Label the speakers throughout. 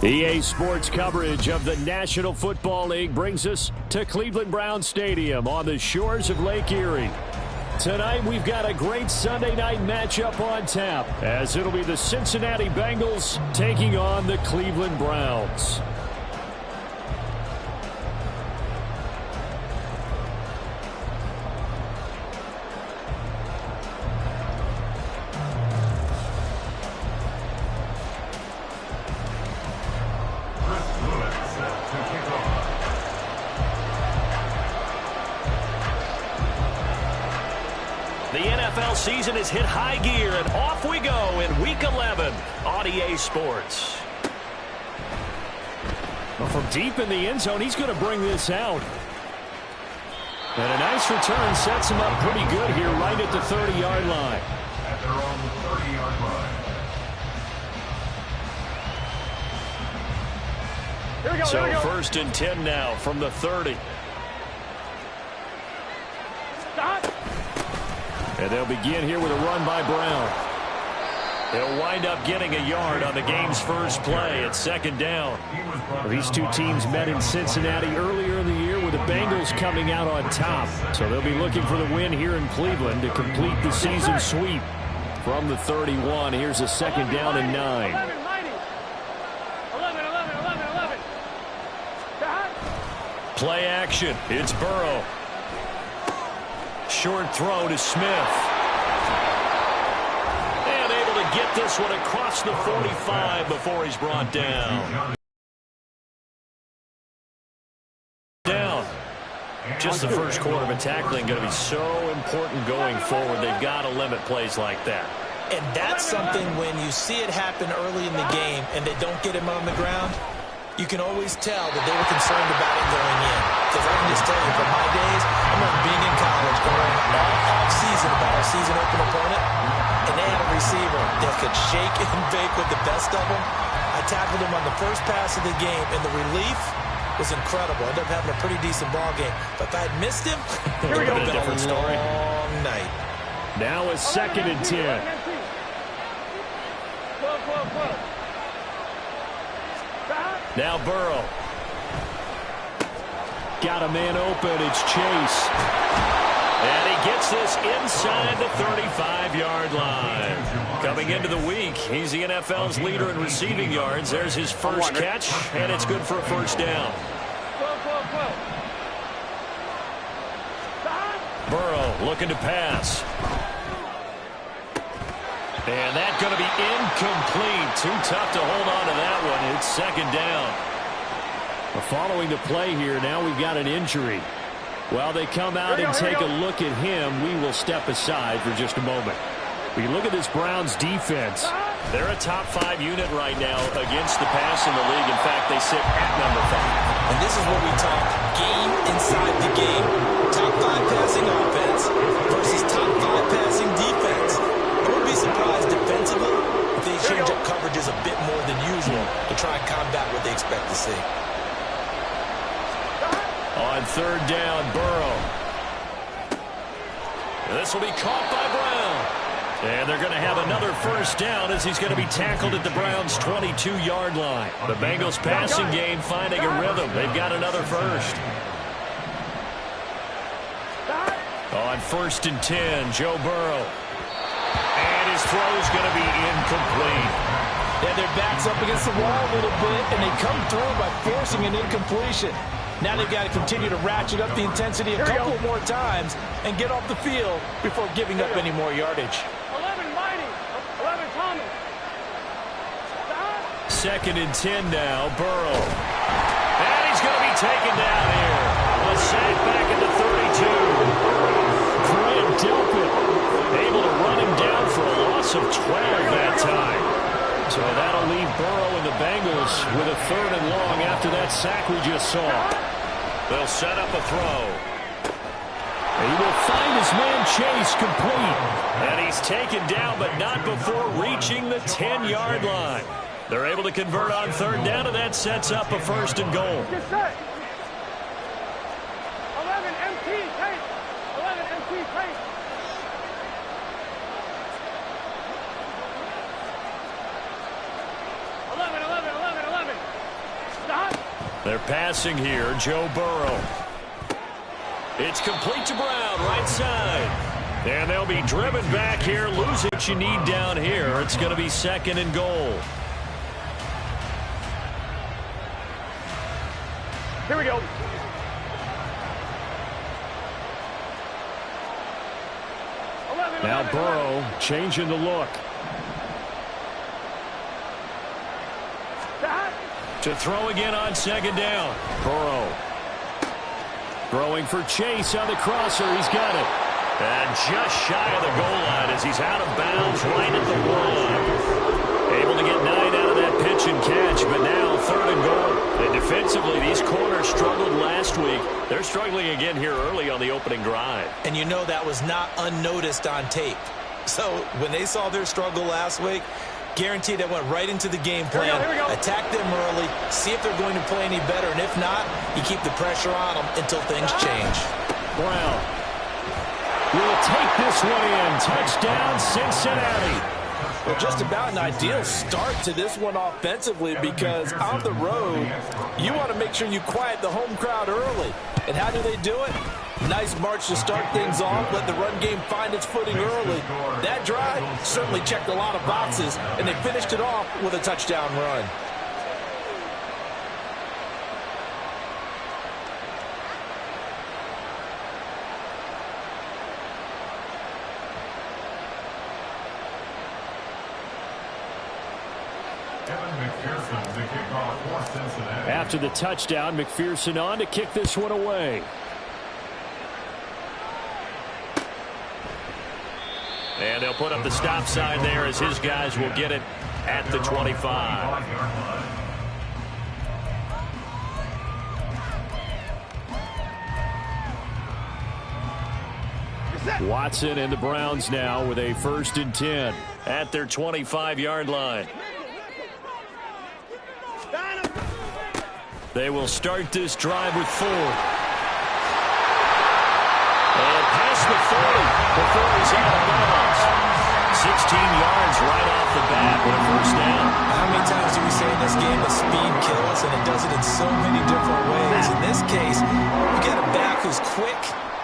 Speaker 1: EA Sports coverage of the National Football League brings us to Cleveland Browns Stadium on the shores of Lake Erie. Tonight, we've got a great Sunday night matchup on tap, as it'll be the Cincinnati Bengals taking on the Cleveland Browns.
Speaker 2: The NFL season has hit high gear, and off we go in Week 11 on EA Sports.
Speaker 1: Well, from deep in the end zone, he's going to bring this out. And a nice return sets him up pretty good here right at the 30-yard line.
Speaker 3: At their own 30-yard line.
Speaker 4: Here we go,
Speaker 2: So
Speaker 4: here we go.
Speaker 2: first and 10 now from the 30.
Speaker 4: Stop.
Speaker 1: And they'll begin here with a run by Brown.
Speaker 2: He'll wind up getting a yard on the game's first play at second down.
Speaker 1: Well, these two teams met in Cincinnati earlier in the year with the Bengals coming out on top. So they'll be looking for the win here in Cleveland to complete the season sweep. From the 31, here's a second down and 9.
Speaker 4: 11.
Speaker 2: Play action. It's Burrow. Short throw to Smith. And able to get this one across the 45 before he's brought down. Just the first quarter of a tackling going to be so important going forward. They've got to limit plays like that.
Speaker 5: And that's something when you see it happen early in the game and they don't get him on the ground, you can always tell that they were concerned about it going in. Because I can just tell you, from my days, I remember being in college, going all off-season about our season open opponent, and they had a receiver that could shake and bake with the best of them. I tackled him on the first pass of the game, and the relief was incredible. I ended up having a pretty decent ball game. But if I had missed him, it would have been a long night.
Speaker 1: Now a second and 10.
Speaker 2: Now Burrow.
Speaker 1: Got a man open. It's Chase.
Speaker 2: And he gets this inside the 35-yard line. Coming into the week, he's the NFL's leader in receiving yards. There's his first catch, and it's good for a first down. Burrow looking to pass. And that's going to be incomplete. Too tough to hold on to that one. It's second down.
Speaker 1: Well, following the play here, now we've got an injury. While they come out and take a look at him, we will step aside for just a moment. We look at this Browns defense.
Speaker 2: They're a top 5 unit right now against the pass in the league. In fact, they sit at number 5.
Speaker 5: And this is what we talk game inside the game. Top 5 passing offense versus top 5 passing defense. I wouldn't be surprised defensively if they change up coverages a bit more than usual to try and combat what they expect to see.
Speaker 2: On third down, Burrow. This will be caught by Brown. And they're going to have another first down as he's going to be tackled at the Browns' 22-yard line. The Bengals passing game finding a rhythm. They've got another first. On first and 10, Joe Burrow. And his throw's going to be incomplete.
Speaker 6: Yeah, their back's up against the wall a little bit, and they come through by forcing an incompletion. Now they've got to continue to ratchet up the intensity a couple more times and get off the field before giving up any more yardage.
Speaker 4: 11 Mighty. 11 Thomas.
Speaker 2: Second and 10 now, Burrow. And he's going to be taken down here. A sack back at the 32.
Speaker 1: Grant Delpit able to run him down for a loss of 12 that time. So that'll leave Burrow and the Bengals with a third and long after that sack we just saw.
Speaker 2: They'll set up a throw.
Speaker 1: He will find his man Chase complete.
Speaker 2: And he's taken down, but not before reaching the 10-yard line. They're able to convert on third down, and that sets up a first and goal.
Speaker 4: 11 MT Tate. 11 MT Tate.
Speaker 2: They're passing here. Joe Burrow. It's complete to Brown, right side. And they'll be driven back here, losing what you need down here. It's going to be 2nd and goal.
Speaker 4: Here we go.
Speaker 1: Now Burrow changing the look.
Speaker 2: To throw again on 2nd down.
Speaker 1: Burrow. Throwing for Chase on the crosser. He's got it.
Speaker 2: And just shy of the goal line as he's out of bounds right at the 1. Able to get 9 out of that pitch and catch, but now 3rd and goal. And defensively, these corners struggled last week. They're struggling again here early on the opening drive.
Speaker 5: And you know that was not unnoticed on tape. So when they saw their struggle last week, guaranteed they went right into the game plan,
Speaker 4: here we go.
Speaker 5: attack them early, see if they're going to play any better, and if not, you keep the pressure on them until things change.
Speaker 1: Brown will take this one in. Touchdown, Cincinnati.
Speaker 6: Well, just about an ideal start to this one offensively, because on the road, you want to make sure you quiet the home crowd early. And how do they do it? Nice march to start things off. Let the run game find its footing early. That drive certainly checked a lot of boxes, and they finished it off with a touchdown run.
Speaker 1: After the touchdown, McPherson on to kick this one away.
Speaker 2: And they'll put up the stop sign there as his guys will get it at the 25.
Speaker 1: Watson and the Browns now with a 1st and 10.
Speaker 2: At their 25-yard line. They will start this drive with 4. And past the 40 before he's out of bounds. 16 yards right off the bat with a 1st down.
Speaker 5: How many times do we say in this game that speed kills, and it does it in so many different ways? In this case, you got a back who's quick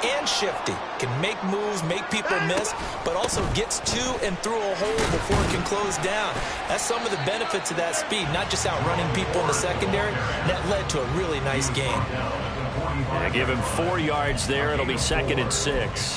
Speaker 5: and shifty, can make moves, make people miss, but also gets to and through a hole before it can close down. That's some of the benefits of that speed, not just outrunning people in the secondary. That led to a really nice game.
Speaker 2: I give him 4 yards there. It'll be 2nd and 6.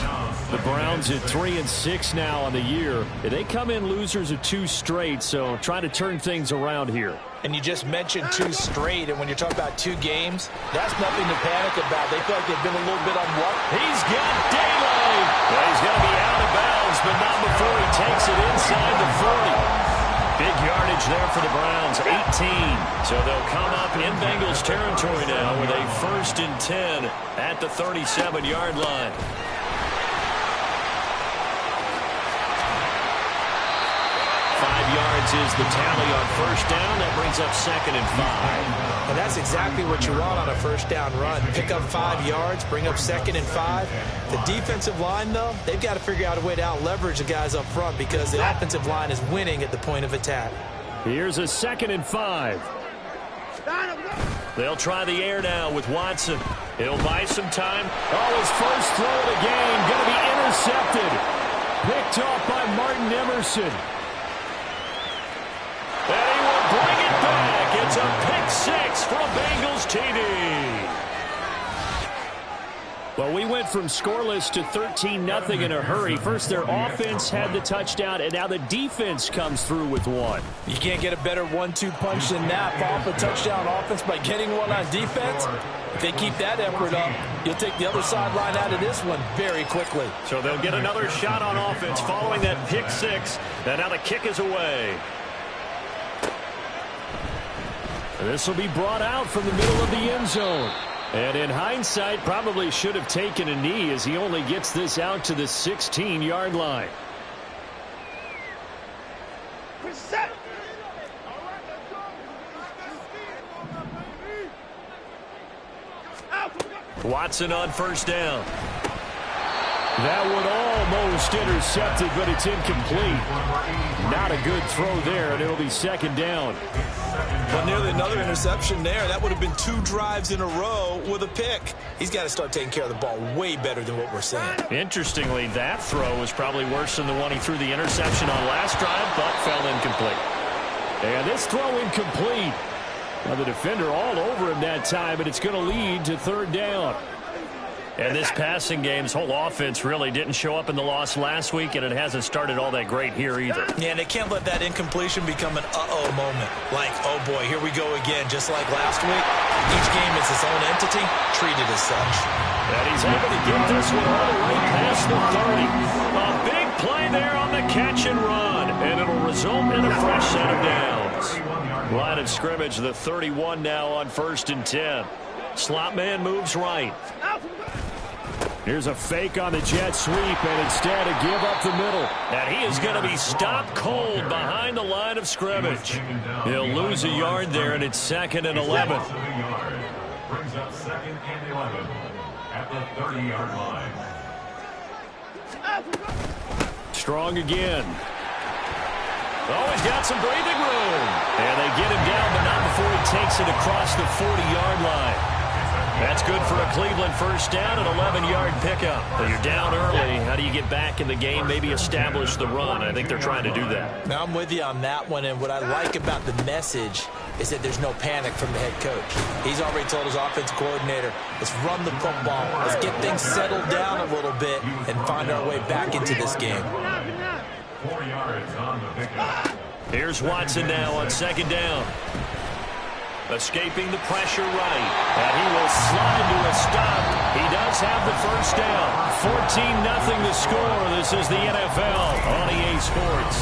Speaker 1: The Browns at 3 and 6 now on the year. They come in losers of 2 straight, so trying to turn things around here.
Speaker 5: And you just mentioned 2 straight, and when you're talking about 2 games, that's nothing to panic about. They feel like they've been a little bit unlucky.
Speaker 2: He's got daylight. Well, he's going to be out of bounds, but not before he takes it inside the 40. Big yardage there for the Browns, 18. So they'll come up in Bengals territory now with a 1st and 10 at the 37-yard line. Yards is the tally on 1st down. That brings up 2nd and 5.
Speaker 5: And that's exactly what you want on a 1st down run. Pick up 5 yards, bring up 2nd and 5. The defensive line, though, they've got to figure out a way to out-leverage the guys up front because the offensive line is winning at the point of attack.
Speaker 1: Here's a 2nd and 5.
Speaker 2: They'll try the air now with Watson. He'll buy some time.
Speaker 1: Oh, his first throw of the game going to be intercepted. Picked off by Martin Emerson.
Speaker 2: And he will bring it back. It's a pick 6 from Bengals TD.
Speaker 1: Well, we went from scoreless to 13-0 in a hurry. First, their offense had the touchdown, and now the defense comes through with one.
Speaker 6: You can't get a better 1-2 punch than that. Off a touchdown offense by getting one on defense. If they keep that effort up, you'll take the other sideline out of this one very quickly.
Speaker 2: So they'll get another shot on offense following that pick 6. And now the kick is away.
Speaker 1: This will be brought out from the middle of the end zone. And in hindsight, probably should have taken a knee as he only gets this out to the 16-yard line. Watson on 1st down. That one almost intercepted, but it's incomplete. Not a good throw there, and it'll be second down.
Speaker 5: Well, nearly another interception there. That would have been 2 drives in a row with a pick. He's got to start taking care of the ball way better than what we're saying.
Speaker 2: Interestingly, that throw was probably worse than the one he threw the interception on last drive, but fell incomplete.
Speaker 1: And this throw incomplete. Now the defender all over him that time, and it's going to lead to third down.
Speaker 2: And this passing game's whole offense really didn't show up in the loss last week, and it hasn't started all that great here either.
Speaker 5: Yeah, and they can't let that incompletion become an uh-oh moment. Like, oh boy, here we go again, just like last week. Each game is its own entity, treated as such.
Speaker 2: And he's able to get this one all the way past the 30. A big play there on the catch and run, and it'll result in a fresh set of downs. Line of scrimmage, the 31 now on 1st and 10. Slot man moves right.
Speaker 1: Here's a fake on the jet sweep, and instead a give up the middle.
Speaker 2: And he is going to be stopped cold behind the line of scrimmage. He'll lose a yard there, and it's 2nd and 11.
Speaker 3: Brings up 2nd and 11 at the 30-yard line.
Speaker 1: Strong again.
Speaker 2: Oh, he's got some breathing room. And they get him down, but not before he takes it across the 40-yard line. That's good for a Cleveland first down, an 11-yard pickup. But you're down early. How do you get back in the game, maybe establish the run? I think they're trying to do that.
Speaker 5: Now, I'm with you on that one, and what I like about the message is that there's no panic from the head coach. He's already told his offensive coordinator, let's run the football, let's get things settled down a little bit and find our way back into this game.
Speaker 3: 4 yards on the pickup.
Speaker 2: Here's Watson now on 2nd down. Escaping the pressure right. And he will slide to a stop. He does have the first down. 14-0 the score. This is the NFL on EA Sports.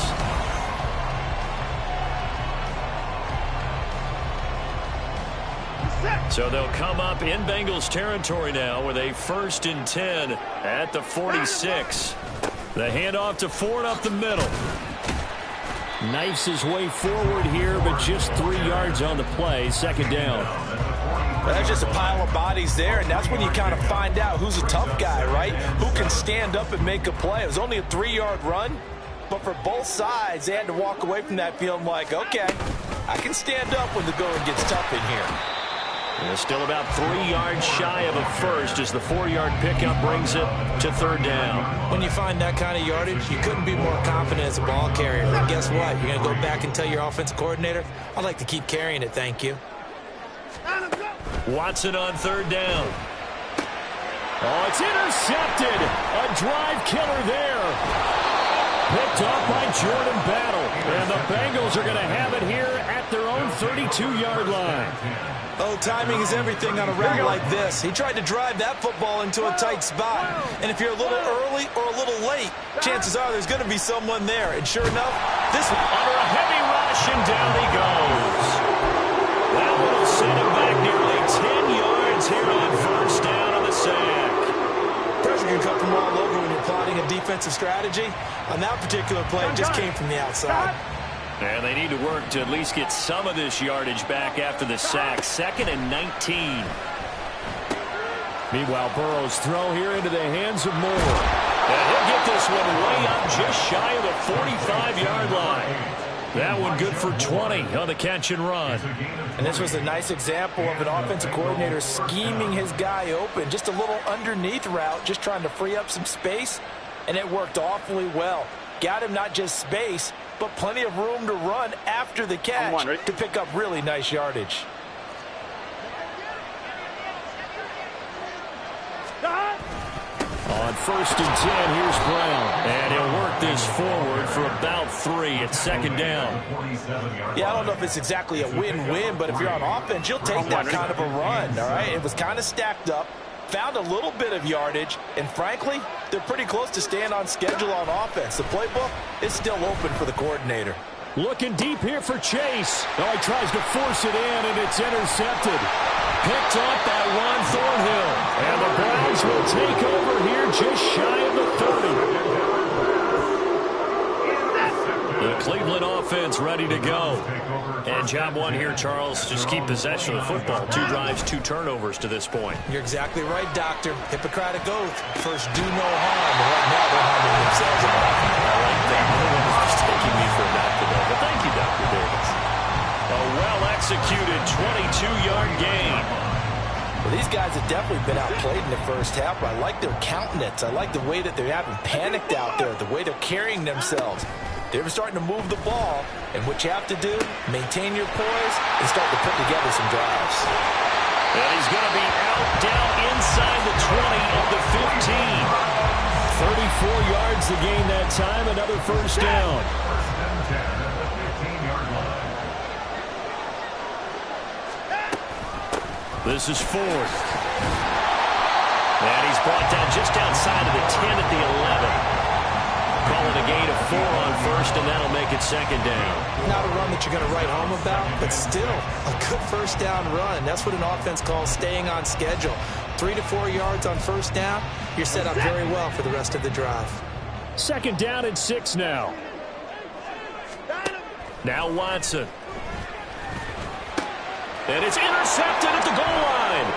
Speaker 2: So they'll come up in Bengals territory now with a 1st and 10 at the 46. The handoff to Ford up the middle.
Speaker 1: Knifes his way forward here, but just 3 yards on the play. 2nd down.
Speaker 5: That's just a pile of bodies there, and that's when you kind of find out who's a tough guy, right? Who can stand up and make a play. It was only a 3-yard run, but for both sides, they had to walk away from that feeling like, okay, I can stand up when the going gets tough in here.
Speaker 2: And still about 3 yards shy of a first as the 4-yard pickup brings it to 3rd down.
Speaker 5: When you find that kind of yardage, you couldn't be more confident as a ball carrier. And guess what? You're going to go back and tell your offensive coordinator, I'd like to keep carrying it, thank you.
Speaker 2: Watson on 3rd down.
Speaker 1: Oh, it's intercepted. A drive killer there. Picked off by Jordan Battle. And the Bengals are going to have it here at their own 32-yard line.
Speaker 5: Oh, timing is everything on a route like this. He tried to drive that football into a tight spot. And if you're a little early or a little late, chances are there's going to be someone there. And sure enough, this one
Speaker 2: under a heavy rush, and down he goes. That one will send him back nearly 10 yards here on 1st down on the sack.
Speaker 5: Pressure can come from all over when you're plotting a defensive strategy. On that particular play, it just came from the outside.
Speaker 2: And they need to work to at least get some of this yardage back after the sack. 2nd and 19.
Speaker 1: Meanwhile, Burrow's throw here into the hands of Moore.
Speaker 2: And he'll get this one way up just shy of the 45-yard line. That one good for 20 on the catch and run.
Speaker 5: And this was a nice example of an offensive coordinator scheming his guy open. Just a little underneath route, just trying to free up some space. And it worked awfully well. Got him not just space, but plenty of room to run after the catch to pick up really nice yardage.
Speaker 1: On 1st and 10, here's Brown.
Speaker 2: And he'll work this forward for about 3 at 2nd down.
Speaker 5: Yeah, I don't know if it's exactly a win-win, but if you're on offense, you'll take that kind of a run, all right? It was kind of stacked up, found a little bit of yardage, and frankly, they're pretty close to staying on schedule on offense. The playbook is still open for the coordinator.
Speaker 1: Looking deep here for Chase. Oh, he tries to force it in, and it's intercepted. Picked off by Ron Thornhill. And the Browns will take over here just shy of the 30.
Speaker 2: The Cleveland offense ready to go. And job one here, Charles, just keep possession of the football. 2 drives, 2 turnovers to this point.
Speaker 5: You're exactly right, Doctor. Hippocratic oath. First, do no harm. And right now, they're harming themselves.
Speaker 2: I like that. No one was mistaking me for a doctor, though. But thank you, Dr. Davis. A well-executed 22-yard gain.
Speaker 5: Well, these guys have definitely been outplayed in the first half, but I like their countenance. I like the way that they haven't panicked out there, the way they're carrying themselves. They're starting to move the ball, and what you have to do, maintain your poise and start to put together some drives.
Speaker 2: And he's going to be out down inside the 20 of the 15.
Speaker 1: 34 yards to gain that time, another first down.
Speaker 2: This is Ford. And he's brought down just outside of the 10 at the 11. Call it a gain of 4 on first, and that'll make it second down.
Speaker 5: Not a run that you're going to write home about, but still a good first down run. That's what an offense calls staying on schedule. 3 to 4 yards on first down, you're set up very well for the rest of the drive.
Speaker 1: Second down and 6 now.
Speaker 2: Now Watson. And it's intercepted at the goal line.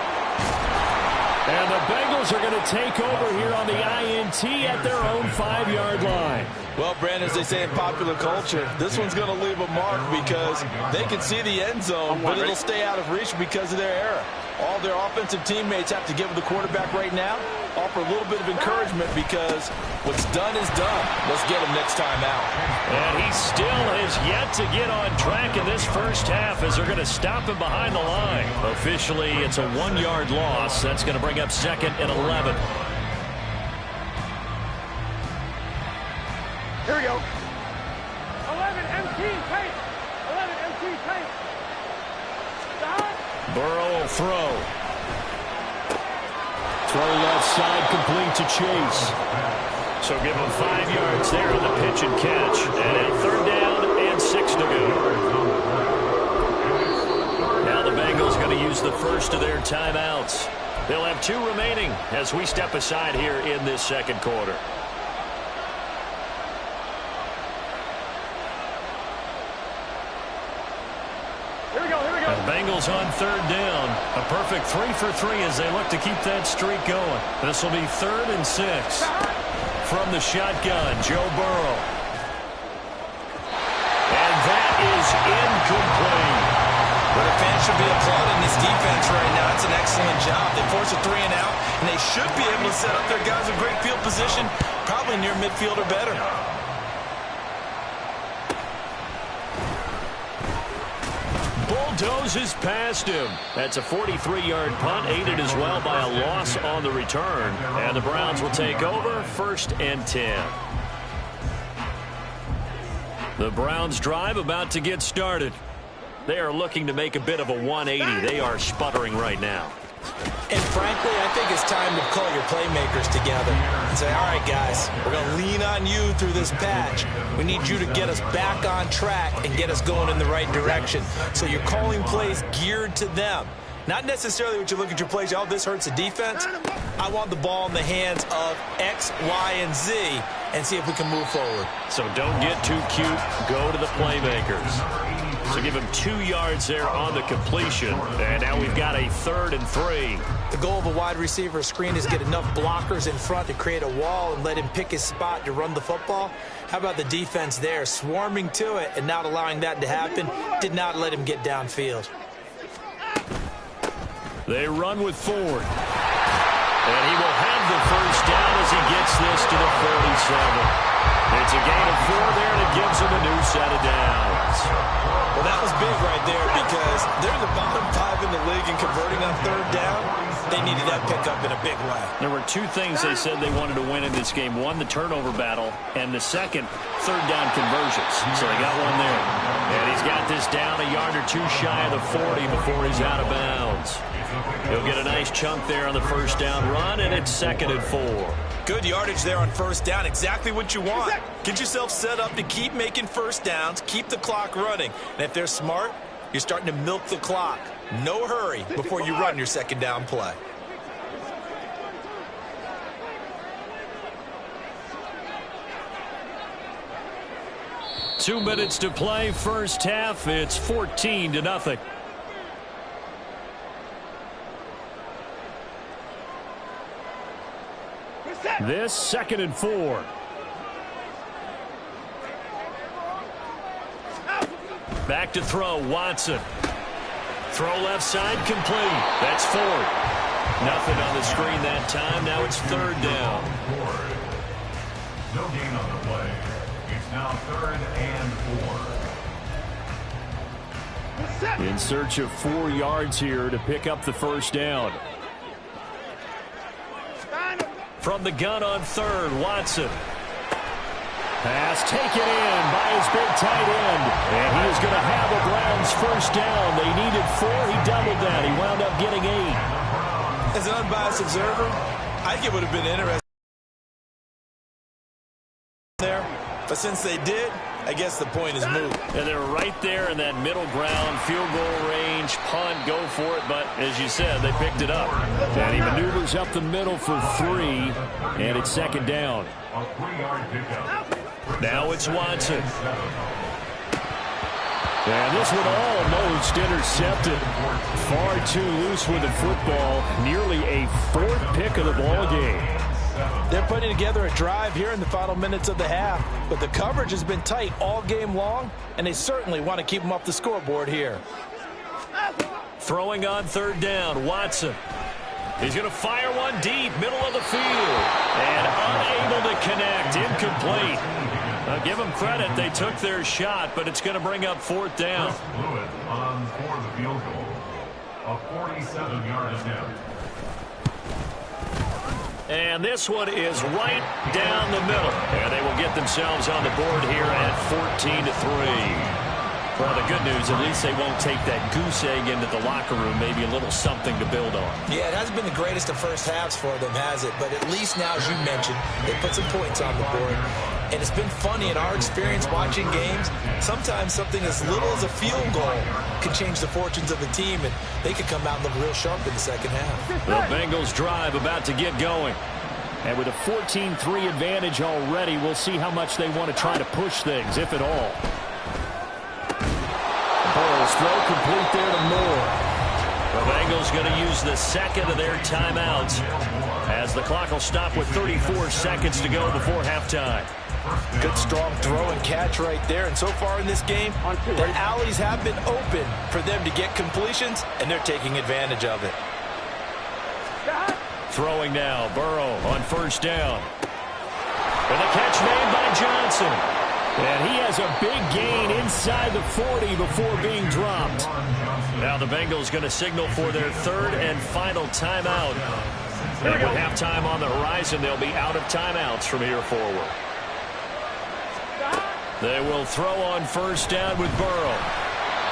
Speaker 1: And the Bengals are going to take over here on the INT at their own 5-yard line.
Speaker 6: Well, Brandon, as they say in popular culture, this one's going to leave a mark because they can see the end zone, but it'll stay out of reach because of their error. All their offensive teammates have to give the quarterback right now, offer a little bit of encouragement because what's done is done. Let's get him next time out.
Speaker 2: And he still has yet to get on track in this first half as they're going to stop him behind the line. Officially, it's a 1-yard loss. That's going to bring up second and 11.
Speaker 4: Here we go. 11 MT tight. 11 MT tight. Stop.
Speaker 2: Burrow will throw.
Speaker 1: Throw left side, complete to Chase.
Speaker 2: So give him 5 yards there on the pitch and catch. And now third down and 6 to go. Now the Bengals going to use the first of their timeouts. They'll have 2 remaining as we step aside here in this second quarter. Bengals on third down. A perfect 3 for 3 as they look to keep that streak going. This will be 3rd and 6. From the shotgun, Joe Burrow. And that is incomplete.
Speaker 5: But a fan should be applauding this defense right now. It's an excellent job. They force a 3 and out, and they should be able to set up their guys in great field position, probably near midfield or better.
Speaker 2: Bulldozes past him. That's a 43-yard punt, aided as well by a loss on the return. And the Browns will take over, 1st and 10. The Browns drive about to get started. They are looking to make a bit of a 180. They are sputtering right now.
Speaker 5: And frankly, I think it's time to call your playmakers together and say, all right, guys, we're going to lean on you through this patch. We need you to get us back on track and get us going in the right direction. So you're calling plays geared to them. Not necessarily what you look at your plays, oh, this hurts the defense. I want the ball in the hands of X, Y, and Z and see if we can move forward.
Speaker 2: So don't get too cute. Go to the playmakers. So give him 2 yards there on the completion. And now we've got a 3rd and 3.
Speaker 5: The goal of a wide receiver screen is get enough blockers in front to create a wall and let him pick his spot to run the football. How about the defense there, swarming to it and not allowing that to happen? Did not let him get downfield.
Speaker 2: They run with Ford. And he will have the first down as he gets this to the 47. It's a gain of 4 there, and it gives him a new set of downs.
Speaker 5: Well, that was big right there because they're the bottom 5 in the league in converting on third down. They needed that pickup in a big way.
Speaker 2: There were 2 things they said they wanted to win in this game. One, the turnover battle, and the second, third down conversions. So they got one there. And he's got this down a yard or 2 shy of the 40 before he's out of bounds. He'll get a nice chunk there on the first down run, and it's 2nd and 4.
Speaker 5: Good yardage there on first down. Exactly what you want. Get yourself set up to keep making first downs, keep the clock running. And if they're smart, you're starting to milk the clock. No hurry before you run your second down play.
Speaker 2: 2 minutes to play, first half. It's 14-0.
Speaker 1: This 2nd and 4.
Speaker 2: Back to throw, Watson. Throw left side, complete. That's Ford. Nothing on the screen that time. Now it's 3rd down.
Speaker 3: No gain on the play. It's now 3rd and 4.
Speaker 1: In search of 4 yards here to pick up the first down.
Speaker 2: From the gun on 3rd, Watson.
Speaker 1: Pass taken in by his big tight end. And he is going to have a Browns first down. They needed 4. He doubled that. He wound up getting 8.
Speaker 5: As an unbiased observer, I think it would have been interesting there. But since they did, I guess the point is moot.
Speaker 2: And they're right there in that middle ground, field goal range, punt, go for it. But as you said, they picked it up.
Speaker 1: And he maneuvers up the middle for 3. And it's 2nd down.
Speaker 3: A 3-yard pickup.
Speaker 2: Now it's Watson.
Speaker 1: And this one almost intercepted. Far too loose with the football. Nearly a 4th pick of the ball game.
Speaker 6: They're putting together a drive here in the final minutes of the half, but the coverage has been tight all game long, and they certainly want to keep them off the scoreboard here.
Speaker 2: Throwing on 3rd down, Watson. He's going to fire one deep, middle of the field, and unable to connect, incomplete. Give them credit, they took their shot, but it's going to bring up 4th down.
Speaker 3: Blew it on for the field goal. A 47-yard attempt.
Speaker 2: And this one is right down the middle. And they will get themselves on the board here at 14-3. Well, the good news, at least they won't take that goose egg into the locker room. Maybe a little something to build on.
Speaker 5: Yeah, it hasn't been the greatest of first halves for them, has it? But at least now, as you mentioned, they put some points on the board. And it's been funny in our experience watching games. Sometimes something as little as a field goal can change the fortunes of the team, and they could come out and look real sharp in the second half.
Speaker 2: The Bengals drive about to get going.
Speaker 1: And with a 14-3 advantage already, we'll see how much they want to try to push things, if at all. Burrow's throw complete there to Moore.
Speaker 2: The Bengals going to use the 2nd of their timeouts as the clock will stop with 34 seconds to go before halftime.
Speaker 6: Good strong throw and catch right there. And so far in this game, their alleys have been open for them to get completions, and they're taking advantage of it.
Speaker 2: Throwing now, Burrow on 1st down. And the catch made by Johnson.
Speaker 1: And he has a big gain inside the 40 before being dropped.
Speaker 2: Now the Bengals going to signal for their 3rd and final timeout. And with halftime on the horizon, they'll be out of timeouts from here forward. They will throw on 1st down with Burrow.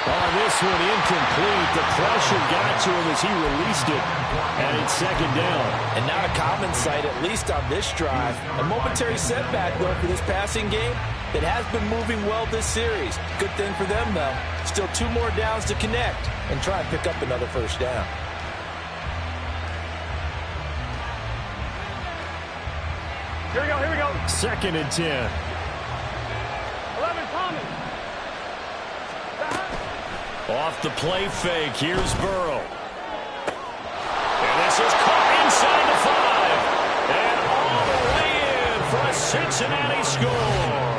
Speaker 1: On this one, incomplete. The pressure got to him as he released it. And it's 2nd down.
Speaker 6: And not a common sight, at least on this drive. A momentary setback, though, for this passing game that has been moving well this series. Good thing for them, though. Still 2 more downs to connect and try and pick up another first down.
Speaker 4: Here we go, here we go.
Speaker 1: 2nd and 10.
Speaker 4: 11, Thomas.
Speaker 2: Off the play fake, here's Burrow. And this is caught inside the 5. And all the way in for a Cincinnati score.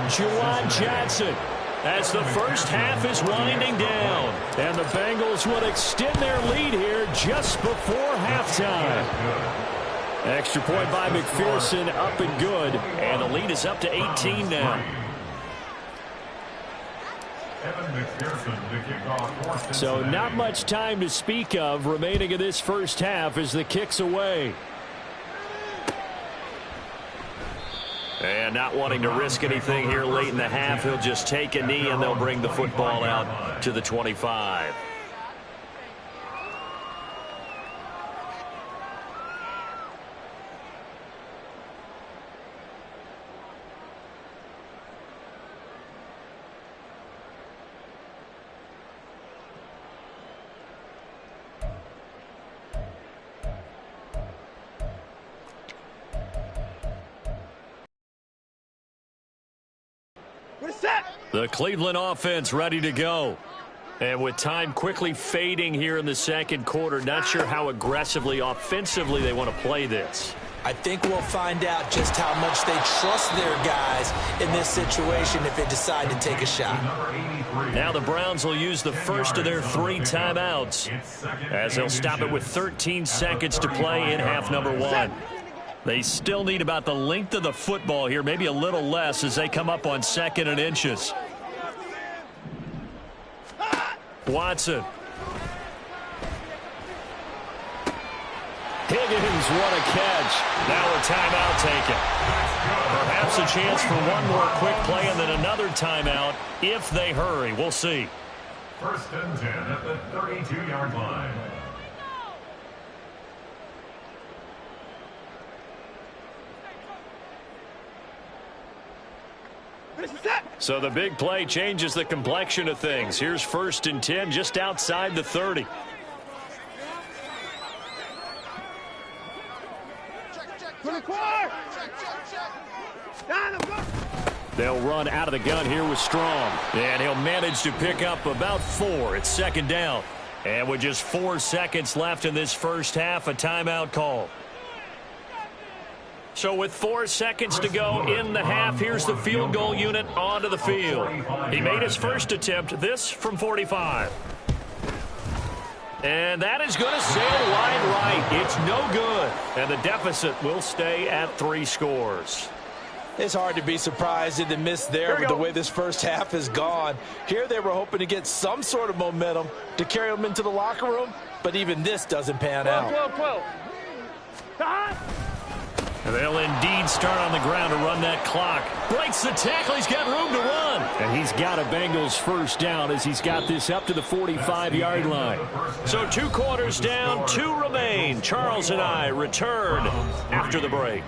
Speaker 1: Juwan Johnson.
Speaker 2: As the first half is winding down.
Speaker 1: And the Bengals would extend their lead here just before halftime. Extra point by McPherson, up and good.
Speaker 2: And the lead is up to 18 now.
Speaker 1: So not much time to speak of remaining in this first half as the kick's away.
Speaker 2: And not wanting to risk anything here late in the half, he'll just take a knee and they'll bring the football out to the 25.
Speaker 1: The Cleveland offense ready to go. And with time quickly fading here in the second quarter, not sure how aggressively, offensively they want to play this.
Speaker 5: I think we'll find out just how much they trust their guys in this situation if they decide to take a shot.
Speaker 1: Now the Browns will use the first of their 3 timeouts as they'll stop it with 13 seconds to play in half number 1. They still need about the length of the football here, maybe a little less as they come up on 2nd and inches. Watson. Higgins, what a catch. Now a timeout taken. Perhaps a chance for one more quick play and then another timeout if they hurry. We'll see.
Speaker 3: 1st and 10 at the 32-yard line.
Speaker 1: So the big play changes the complexion of things. Here's 1st and 10 just outside the 30. They'll run out of the gun here with Strong. And he'll manage to pick up about 4. It's 2nd down. And with just 4 seconds left in this first half, a timeout call. So with 4 seconds to go in the half, here's the field goal unit onto the field. He made his first attempt, this from 45. And that is going to sail wide right. It's no good. And the deficit will stay at 3 scores.
Speaker 6: It's hard to be surprised in the miss there with the way this first half has gone. Here they were hoping to get some sort of momentum to carry them into the locker room, but even this doesn't pan out.
Speaker 4: 12.
Speaker 1: And they'll indeed start on the ground to run that clock. Breaks the tackle. He's got room to run. And he's got a Bengals first down as he's got this up to the 45-yard line. So 2 quarters down, 2 remain. Charles and I return after the break.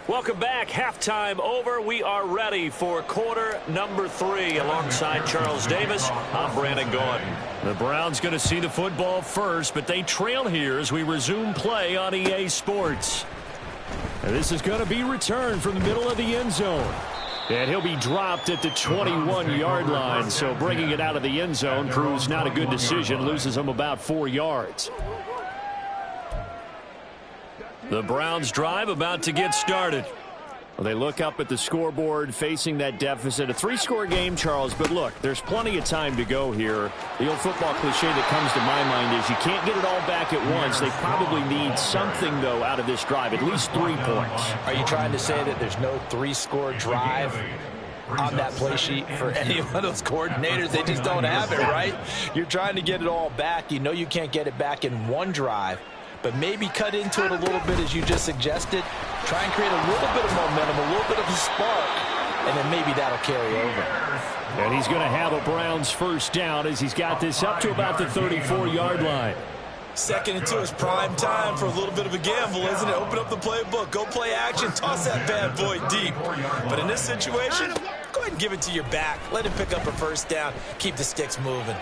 Speaker 1: Welcome back. Halftime over. We are ready for quarter number 3. Alongside Charles Davis, I'm Brandon Gordon. The Browns going to see the football first, but they trail here as we resume play on EA Sports. And this is going to be returned from the middle of the end zone. And he'll be dropped at the 21-yard line, so bringing it out of the end zone proves not a good decision, loses him about 4 yards. The Browns drive about to get started. Well, they look up at the scoreboard facing that deficit. A 3-score game, Charles, but look, there's plenty of time to go here. The old football cliche that comes to my mind is you can't get it all back at once. They probably need something, though, out of this drive, at least 3 points.
Speaker 5: Are you trying to say that there's no 3-score drive on that play sheet for any of those coordinators? They just don't have it, right? You're trying to get it all back. You know you can't get it back in one drive. But maybe cut into it a little bit as you just suggested. Try and create a little bit of momentum, a little bit of a spark, and then maybe that'll carry over.
Speaker 1: And he's going to have a Browns first down as he's got this up to about the 34-yard line.
Speaker 5: 2nd and 2 is prime time for a little bit of a gamble, isn't it? Open up the playbook, go play action, toss that bad boy deep. But in this situation, go ahead and give it to your back. Let him pick up a first down. Keep the sticks moving.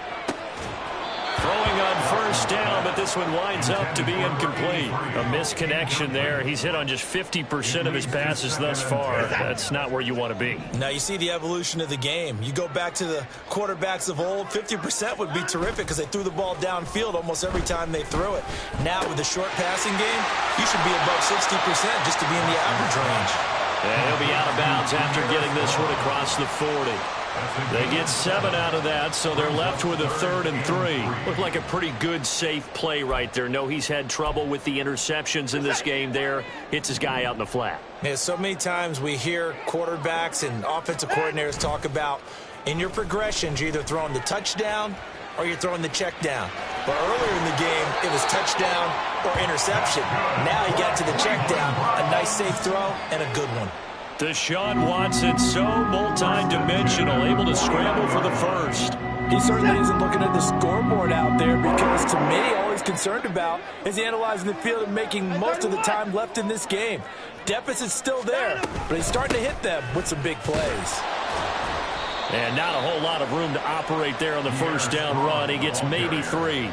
Speaker 1: Throwing on first down, but this one winds up to be incomplete. A misconnection there. He's hit on just 50% of his passes thus far. That's not where you want to be.
Speaker 5: Now you see the evolution of the game. You go back to the quarterbacks of old, 50% would be terrific because they threw the ball downfield almost every time they threw it. Now with the short passing game, you should be above 60% just to be in the average range.
Speaker 1: And he'll be out of bounds after getting this one across the 40. They get 7 out of that, so they're left with a 3rd and 3. Looked like a pretty good, safe play right there. No, he's had trouble with the interceptions in this game there. Hits his guy out in the flat.
Speaker 5: Yeah, so many times we hear quarterbacks and offensive coordinators talk about in your progressions, you're either throwing the touchdown or you're throwing the check down. But earlier in the game, it was touchdown or interception. Now he got to the check down, a nice safe throw and a good one.
Speaker 1: Deshaun Watson, so multi-dimensional, able to scramble for the first.
Speaker 6: He certainly isn't looking at the scoreboard out there because, to me, all he's concerned about is analyzing the field and making most of the time left in this game. Deficit's still there, but he's starting to hit them with some big plays.
Speaker 1: And not a whole lot of room to operate there on the first down run. He gets maybe 3.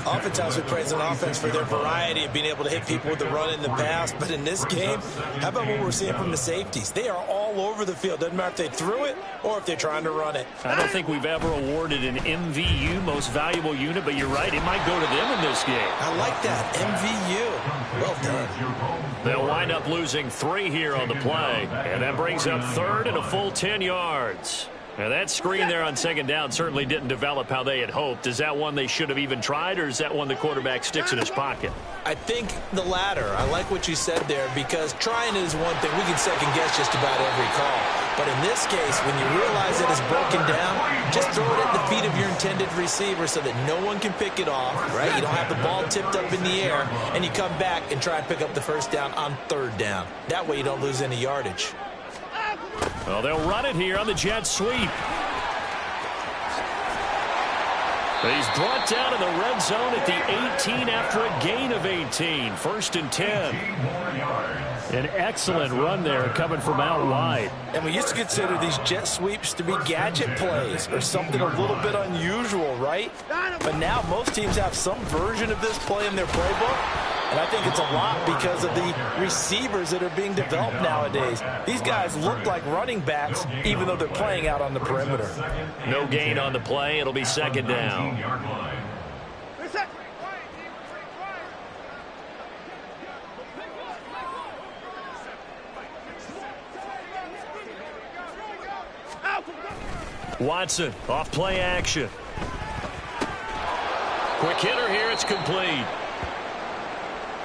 Speaker 5: Oftentimes we praise an offense for their variety of being able to hit people with the run in the pass, but in this game, how about what we're seeing from the safeties? They are all over the field. Doesn't matter if they threw it or if they're trying to run it.
Speaker 2: I don't think we've ever awarded an MVU, most valuable unit, but you're right, it might go to them in this game.
Speaker 5: I like that, MVU. Well done.
Speaker 2: They'll wind up losing 3 here on the play, and that brings up 3rd and a full 10 yards. Now, that screen there on 2nd down certainly didn't develop how they had hoped. Is that one they should have even tried, or is that one the quarterback sticks in his pocket?
Speaker 5: I think the latter. I like what you said there, because trying is one thing. We can second-guess just about every call. But in this case, when you realize that it's broken down, just throw it at the feet of your intended receiver so that no one can pick it off, right? You don't have the ball tipped up in the air, and you come back and try and pick up the 1st down on 3rd down. That way you don't lose any yardage.
Speaker 2: Well, they'll run it here on the jet sweep. He's brought down in the red zone at the 18 after a gain of 18. 1st and 10.
Speaker 1: An excellent run there coming from out wide.
Speaker 6: And we used to consider these jet sweeps to be gadget plays or something a little bit unusual, right? But now most teams have some version of this play in their playbook. And I think it's a lot because of the receivers that are being developed nowadays. These guys look like running backs, even though they're playing out on the perimeter.
Speaker 2: No gain on the play. It'll be 2nd down. Watson, off play action. Quick hitter here. It's complete.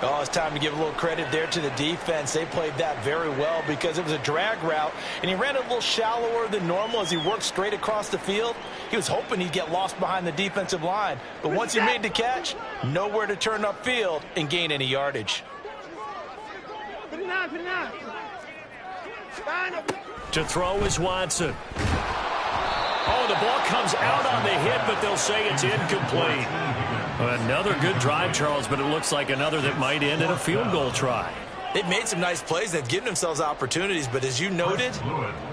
Speaker 6: Oh, it's time to give a little credit there to the defense. They played that very well because it was a drag route, and he ran it a little shallower than normal as he worked straight across the field. He was hoping he'd get lost behind the defensive line, but once he made the catch, nowhere to turn upfield and gain any yardage.
Speaker 2: To throw is Watson. Oh, the ball comes out on the hit, but they'll say it's incomplete. Another good drive, Charles, but it looks like another that might end in a field goal try.
Speaker 5: They've made some nice plays. They've given themselves opportunities, but as you noted,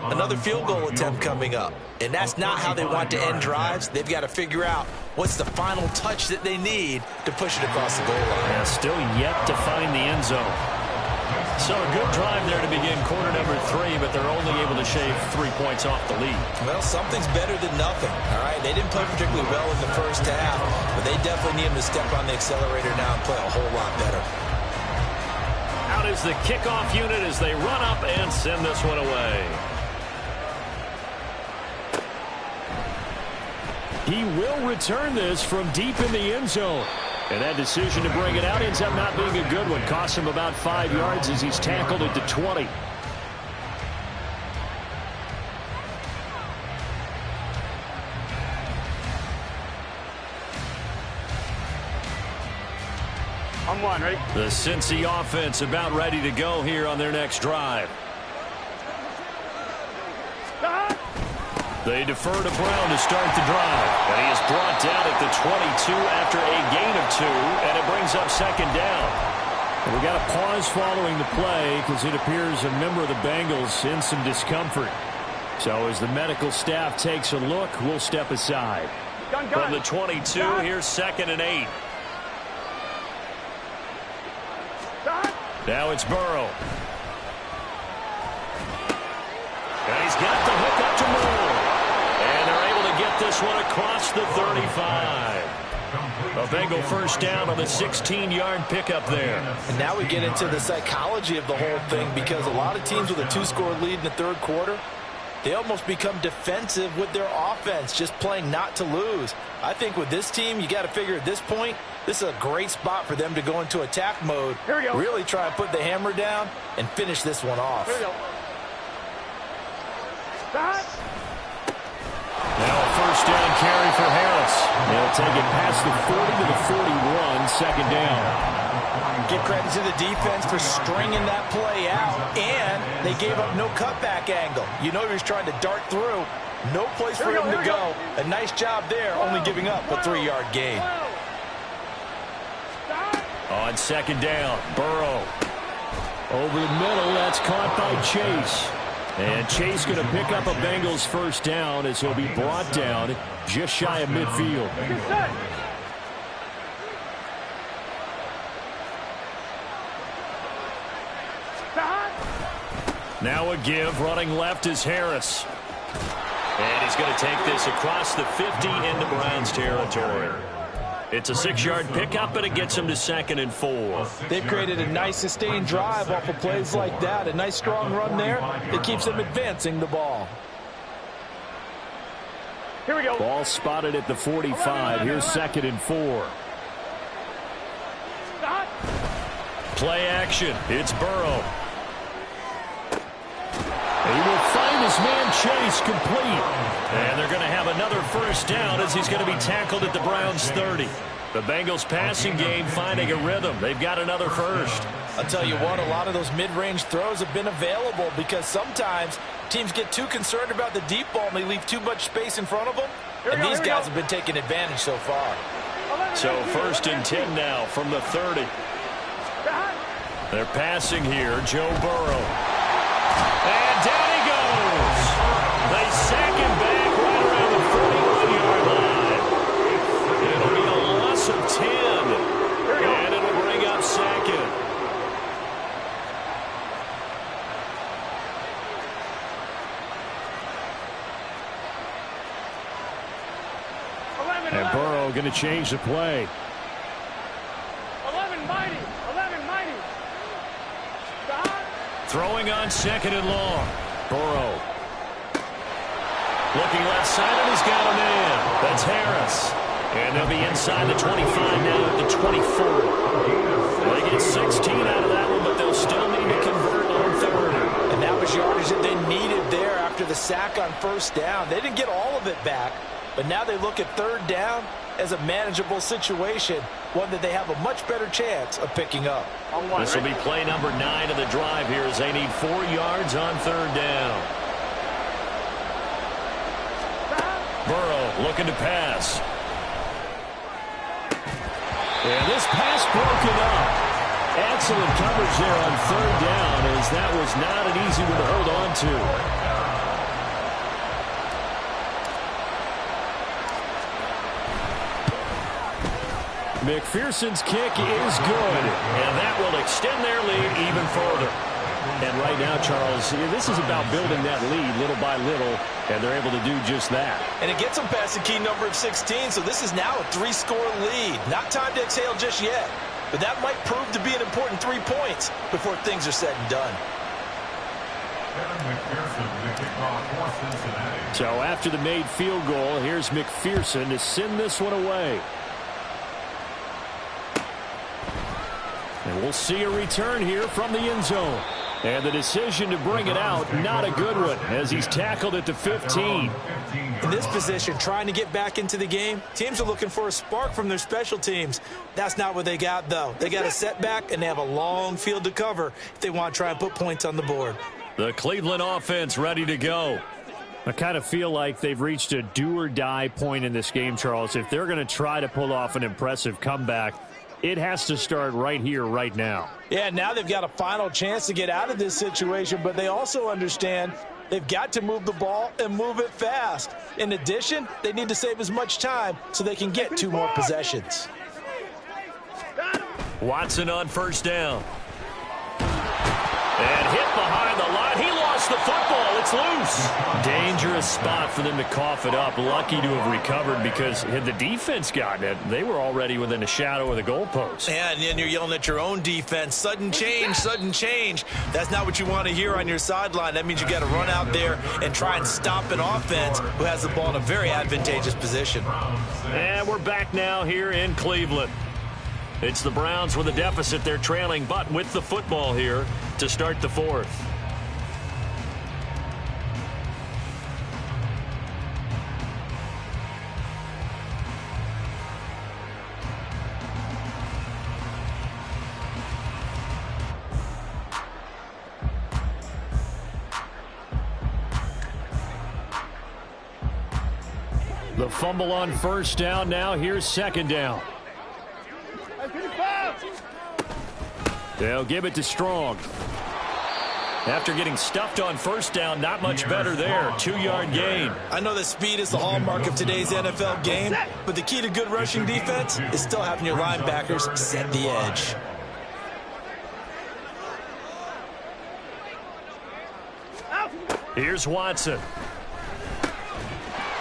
Speaker 5: another field goal attempt coming up. And that's not how they want to end drives. They've got to figure out what's the final touch that they need to push it across the goal line.
Speaker 2: Yeah, still yet to find the end zone. So a good drive there to begin quarter number 3, but they're only able to shave 3 points off the lead.
Speaker 5: Well, something's better than nothing, all right? They didn't play particularly well in the first half, but they definitely need them to step on the accelerator now and play a whole lot better.
Speaker 2: Out is the kickoff unit as they run up and send this one away.
Speaker 1: He will return this from deep in the end zone. And that decision to bring it out ends up not being a good one. Costs him about 5 yards as he's tackled at the 20.
Speaker 4: I'm one, ready?
Speaker 2: The Cincy offense about ready to go here on their next drive. They defer to Brown to start the drive. And he is brought down at the 22 after a gain of 2, and it brings up 2nd down.
Speaker 1: And we got a pause following the play because it appears a member of the Bengals in some discomfort. So as the medical staff takes a look, we'll step aside.
Speaker 2: From the 22, here's 2nd and 8. Now it's Burrow. And he's got the hook up to Moore. And they're able to get this one across the 35. A Bengal 1st down on the 16-yard pickup there.
Speaker 6: And now we get into the psychology of the whole thing, because a lot of teams with a 2-score lead in the 3rd quarter, they almost become defensive with their offense, just playing not to lose. I think with this team, you got to figure at this point, this is a great spot for them to go into attack mode, really try and put the hammer down and finish this one off.
Speaker 4: Here we go.
Speaker 2: Now a 1st down carry for Harris.
Speaker 1: They'll take it past the 40 to the 41, 2nd down.
Speaker 6: Give credit to the defense for stringing that play out, and they gave up no cutback angle. You know he was trying to dart through. No place for him to go. A nice job there, only giving up a 3-yard gain.
Speaker 2: On 2nd down, Burrow.
Speaker 1: Over the middle, that's caught by Chase. And Chase going to pick up a Bengals 1st down as he'll be brought down just shy of midfield.
Speaker 2: Now a give. Running left is Harris. And he's going to take this across the 50 into Browns territory. It's a 6-yard pickup, and it gets him to 2nd and 4.
Speaker 6: They've created a nice sustained drive off of plays like that. A nice strong run there. It keeps them advancing the ball.
Speaker 1: Here we go. Ball spotted at the 45. Here's 2nd and 4.
Speaker 2: Play action. It's Burrow.
Speaker 1: He will find his man Chase complete.
Speaker 2: And they're going to have another first down as he's going to be tackled at the Browns' 30. The Bengals passing game finding a rhythm. They've got another first.
Speaker 6: I'll tell you what, a lot of those mid-range throws have been available because sometimes teams get too concerned about the deep ball and they leave too much space in front of them. And these guys have been taking advantage so far.
Speaker 2: So 1st and 10 now from the 30. They're passing here. Joe Burrow. And down he goes. They sack him back right around the 41-yard line. It'll be a loss of 10. And it'll bring up 2nd.
Speaker 1: And Burrow going to change the play.
Speaker 4: 11 mighty. 11 mighty.
Speaker 2: Throwing on 2nd and long. Burrow. Looking left side, and he's got a man. That's Harris. And they'll be inside the 25 now at the 24. They get 16 out of that one, but they'll still need to convert on 3rd.
Speaker 6: And that was yardage that they needed there after the sack on 1st down. They didn't get all of it back, but now they look at 3rd down as a manageable situation, one that they have a much better chance of picking up.
Speaker 2: This will be play number 9 of the drive here as they need 4 yards on 3rd down. Burrow looking to pass.
Speaker 1: And this pass broken up. Excellent coverage there on 3rd down, as that was not an easy one to hold on to. McPherson's kick is good.
Speaker 2: And that will extend their lead even further.
Speaker 1: And right now, Charles, this is about building that lead little by little, and they're able to do just that.
Speaker 6: And it gets them past the key number of 16, so this is now a 3-score lead. Not time to exhale just yet, but that might prove to be an important 3 points before things are said and done.
Speaker 1: So after the made field goal, here's McPherson to send this one away. And we'll see a return here from the end zone. And the decision to bring it out, not a good one, as he's tackled at the 15.
Speaker 6: In this position, trying to get back into the game, teams are looking for a spark from their special teams. That's not what they got, though. They got a setback, and they have a long field to cover if they want to try and put points on the board.
Speaker 2: The Cleveland offense ready to go.
Speaker 1: I kind of feel like they've reached a do-or-die point in this game, Charles. If they're going to try to pull off an impressive comeback, it has to start right here, right now.
Speaker 6: Yeah, now they've got a final chance to get out of this situation, but they also understand they've got to move the ball and move it fast. In addition, they need to save as much time so they can get 2 more possessions.
Speaker 2: Watson on 1st down. And hit behind the line. He lost the football. It's loose. Dangerous spot for them to cough it up. Lucky to have recovered because had the defense gotten it, they were already within a shadow of the goalpost.
Speaker 6: Yeah, and then you're yelling at your own defense. Sudden change, sudden change. That's not what you want to hear on your sideline. That means you got to run out there and try and stop an offense who has the ball in a very advantageous position.
Speaker 2: And we're back now here in Cleveland. It's the Browns with a deficit. They're trailing, but with the football here to start the 4th.
Speaker 1: The fumble on 1st down. Now here's 2nd down. They'll give it to Strong.
Speaker 2: After getting stuffed on 1st down, not much better there. 2-yard gain.
Speaker 6: I know that speed is the hallmark of today's NFL game, but the key to good rushing defense is still having your linebackers set the edge.
Speaker 2: Here's Watson.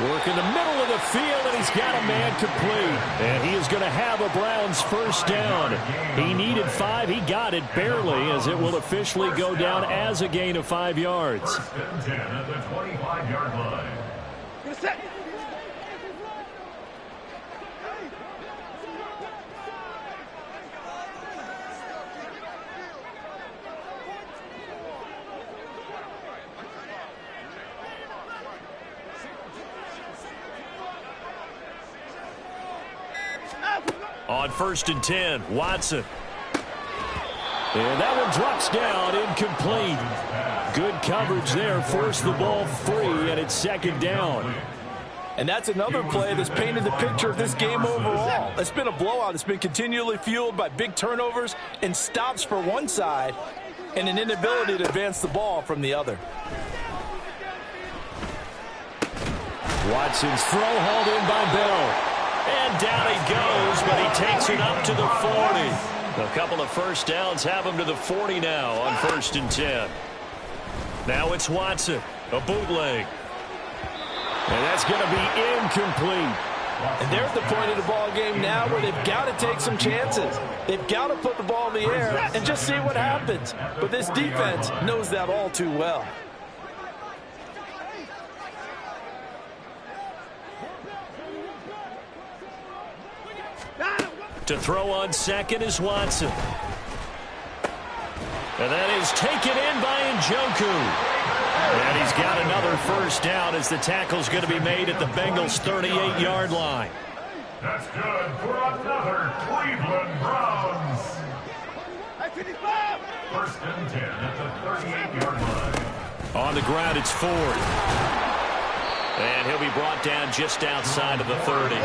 Speaker 1: Work in the middle of the field, and he's got a man complete. And he is going to have a Browns first down. He needed 5. He got it barely, as it will officially go down as a gain of 5 yards.
Speaker 3: First and 10 at the 25-yard line.
Speaker 2: On first and 10, Watson.
Speaker 1: And that one drops down, incomplete. Good coverage there, forced the ball free, and it's second down.
Speaker 6: And that's another play that's painted the picture of this game overall. It's been a blowout. It's been continually fueled by big turnovers and stops for one side and an inability to advance the ball from the other.
Speaker 1: Watson's throw hauled in by Bell.
Speaker 2: And down he goes, but he takes it up to the 40. A couple of first downs have him to the 40 now on first and 10. Now it's Watson, a bootleg.
Speaker 1: And that's going to be incomplete.
Speaker 6: And they're at the point of the ball game now where they've got to take some chances. They've got to put the ball in the air and just see what happens. But this defense knows that all too well.
Speaker 2: To throw on second is Watson. And that is taken in by Njoku. And he's got another first down as the tackle's going to be made at the Bengals' 38-yard line.
Speaker 3: That's good for another Cleveland Browns. First and 10 at the 38-yard line.
Speaker 2: On the ground, it's Ford. And he'll be brought down just outside of the 30.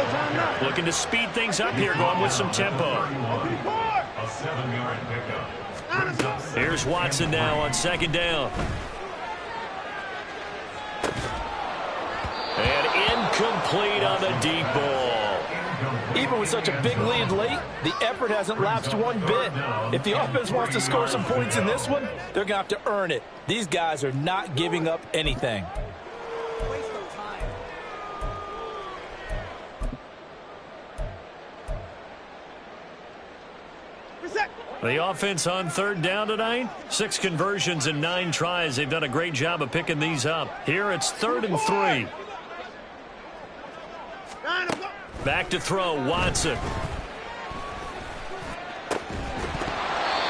Speaker 2: Looking to speed things up here, going with some tempo.
Speaker 3: A 7-yard pickup.
Speaker 2: Here's Watson now on second down. And incomplete on the deep ball.
Speaker 6: Even with such a big lead late, the effort hasn't lapsed one bit. If the offense wants to score some points in this one, they're going to have to earn it. These guys are not giving up anything.
Speaker 2: The offense on third down tonight, 6 conversions and 9 tries. They've done a great job of picking these up. Here it's 3rd and 3. Back to throw, Watson.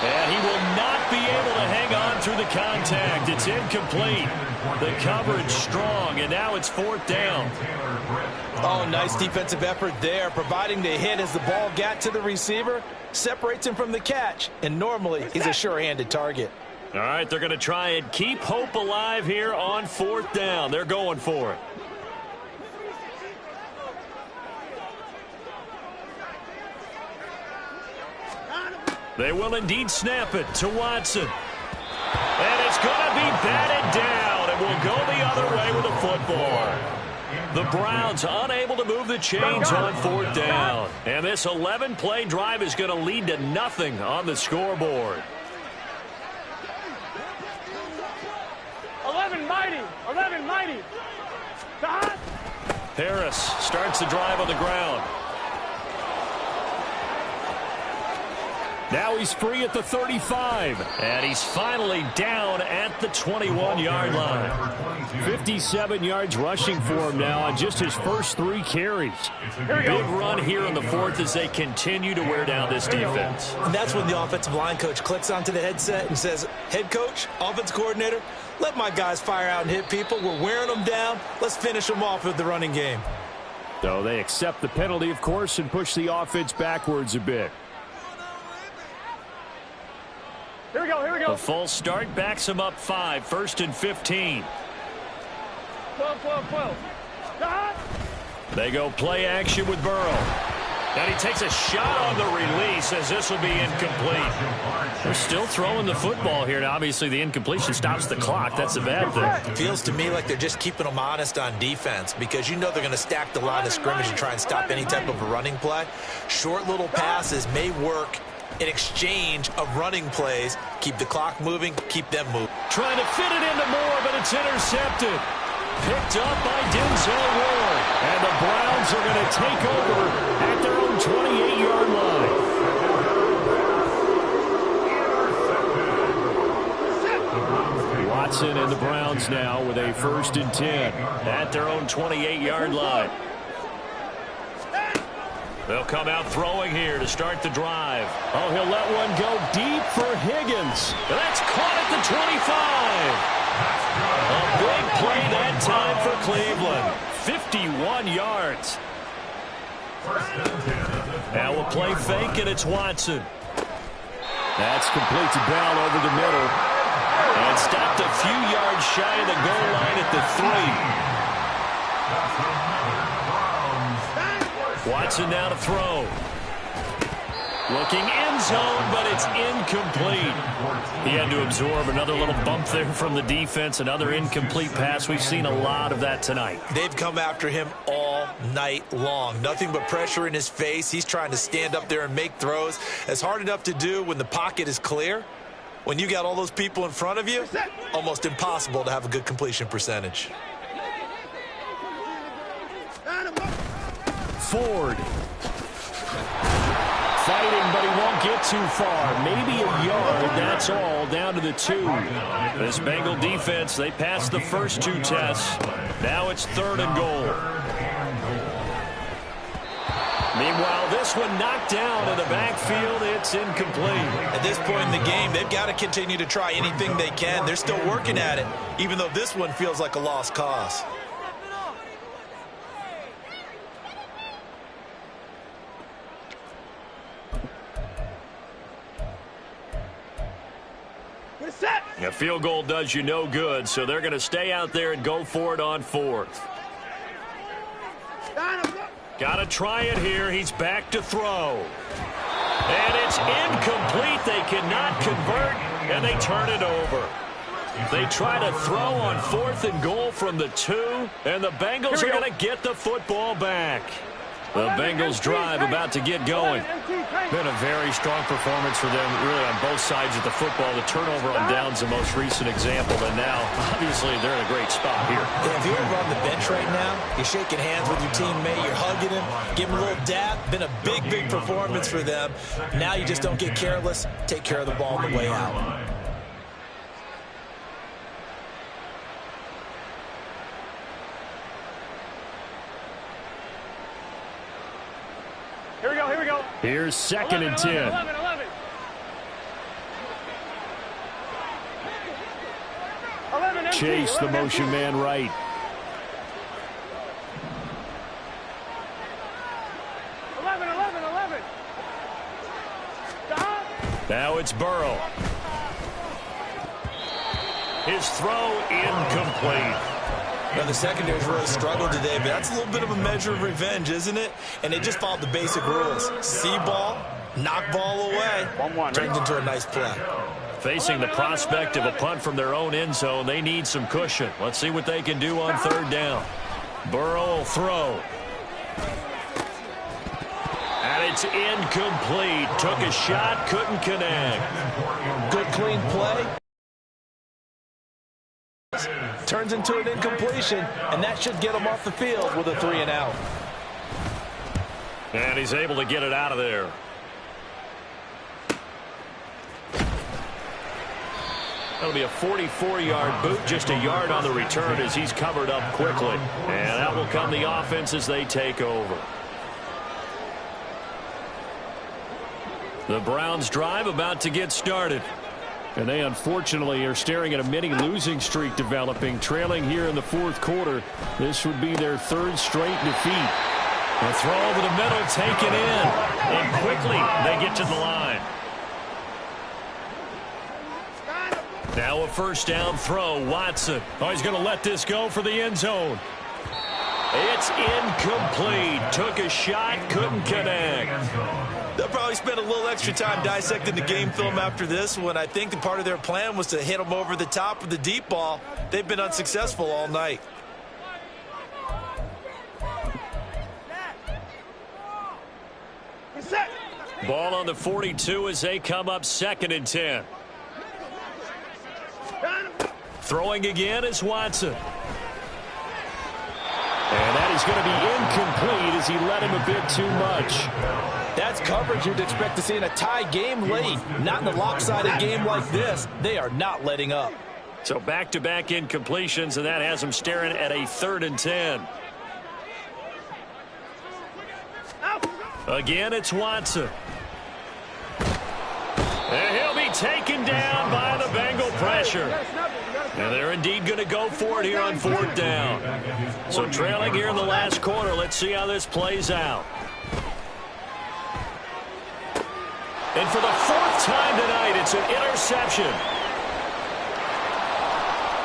Speaker 2: And he will not be able to hang on through the contact. It's incomplete. The coverage strong, and now it's 4th down.
Speaker 6: Oh, nice defensive effort there, providing the hit as the ball got to the receiver, separates him from the catch, and normally he's a sure-handed target.
Speaker 2: All right, they're going to try and keep hope alive here on 4th down. They're going for it. They will indeed snap it to Watson. And it's going to be batted down. It will go the other way with the football. The Browns unable to move the chains on 4th down. And this 11-play drive is going to lead to nothing on the scoreboard.
Speaker 4: 11 mighty. 11 mighty.
Speaker 2: Harris starts the drive on the ground.
Speaker 1: Now he's free at the 35.
Speaker 2: And he's finally down at the 21-yard line.
Speaker 1: 57 yards rushing for him now on just his first 3 carries.
Speaker 2: Big run here in the 4th as they continue to wear down this defense.
Speaker 5: And that's when the offensive line coach clicks onto the headset and says, head coach, offense coordinator, let my guys fire out and hit people. We're wearing them down. Let's finish them off with the running game.
Speaker 1: So they accept the penalty, of course, and push the offense backwards a bit.
Speaker 4: Here we go, here we go.
Speaker 2: A false start backs him up 5, 1st and 15.
Speaker 4: 12.
Speaker 2: They go play action with Burrow. And he takes a shot on the release as this will be incomplete. They're still throwing the football here. Now, obviously, the incompletion stops the clock. That's a bad thing.
Speaker 5: It feels to me like they're just keeping them honest on defense because you know they're going to stack the line of scrimmage and try and stop any type of a running play. Short little passes may work in exchange of running plays. Keep the clock moving, keep them moving.
Speaker 1: Trying to fit it into Moore, but it's intercepted. Picked up by Denzel Ward. And the Browns are going to take over at their own 28-yard line. Watson and the Browns now with a 1st and 10 at their own 28-yard line. They'll come out throwing here to start the drive. Oh, he'll let one go deep for Higgins. That's caught at the 25. A big play that time for Cleveland. 51 yards. Now we'll play fake, and it's Watson. That's complete to Bell over the middle. And stopped a few yards shy of the goal line at the 3. Watson now to throw. Looking end zone, but it's incomplete. He had to absorb another little bump there from the defense. Another incomplete pass. We've seen a lot of that tonight.
Speaker 5: They've come after him all night long. Nothing but pressure in his face. He's trying to stand up there and make throws. It's hard enough to do when the pocket is clear. When you got all those people in front of you, almost impossible to have a good completion percentage.
Speaker 1: Ford. Fighting, but he won't get too far. Maybe a yard, that's all, down to the 2. This Bengal defense, they passed the first 2 tests. Now it's 3rd and goal. Meanwhile, this one knocked down in the backfield. It's incomplete.
Speaker 5: At this point in the game, they've got to continue to try anything they can. They're still working at it, even though this one feels like a lost cause.
Speaker 1: A field goal does you no good, so they're going to stay out there and go for it on 4th. Got to try it here. He's back to throw. And it's incomplete. They cannot convert, and they turn it over. They try to throw on 4th and goal from the 2, and the Bengals are going to get the football back. The Bengals drive about to get going. Been a very strong performance for them, really, on both sides of the football. The turnover on downs, the most recent example, and now, obviously, they're in a great spot here.
Speaker 5: Yeah, if you're on the bench right now, you're shaking hands with your teammate, you're hugging him, giving him a little dab. Been a big, big performance for them. Now you just don't get careless. Take care of the ball on the way out.
Speaker 4: Here we go, here we go.
Speaker 1: Here's 2nd and 10.
Speaker 4: 11.
Speaker 1: Chase, the motion man right.
Speaker 4: 11. Stop.
Speaker 1: Now it's Burrow. His throw incomplete.
Speaker 5: Now, the secondary's really struggled today, but that's a little bit of a measure of revenge, isn't it? And they just followed the basic rules. See ball, knock ball away.
Speaker 4: 1-1.
Speaker 5: Turns into a nice play.
Speaker 1: Facing the prospect of a punt from their own end zone, they need some cushion. Let's see what they can do on 3rd down. Burrow will throw. And it's incomplete. Took a shot, couldn't connect.
Speaker 5: Good, clean play. Turns into an incompletion, and that should get him off the field with a 3-and-out.
Speaker 1: And he's able to get it out of there. That'll be a 44-yard boot, just a yard on the return as he's covered up quickly. And out will come the offense as they take over. The Browns drive about to get started. And they, unfortunately, are staring at a mini losing streak developing, trailing here in the 4th quarter. This would be their 3rd straight defeat. The throw over the middle, taken in. And quickly, they get to the line. Now a 1st down throw, Watson. Oh, he's going to let this go for the end zone. It's incomplete. Took a shot, couldn't connect.
Speaker 5: They'll probably spend a little extra time dissecting the game film after this one. I think the part of their plan was to hit them over the top with the deep ball. They've been unsuccessful all night.
Speaker 2: Ball on the 42 as they come up 2nd and 10. Throwing again is Watson. And that is going to be incomplete as he let him a bit too much.
Speaker 6: That's coverage you'd expect to see in a tie game late. Not in a lopsided game like this. They are not letting up.
Speaker 2: So back-to-back incompletions, and that has him staring at a 3rd and 10. Again, it's Watson. And he'll be taken down by the Bengal pressure. And they're indeed going to go for it here on 4th down. So trailing here in the last quarter. Let's see how this plays out. And for the 4th time tonight, it's an interception.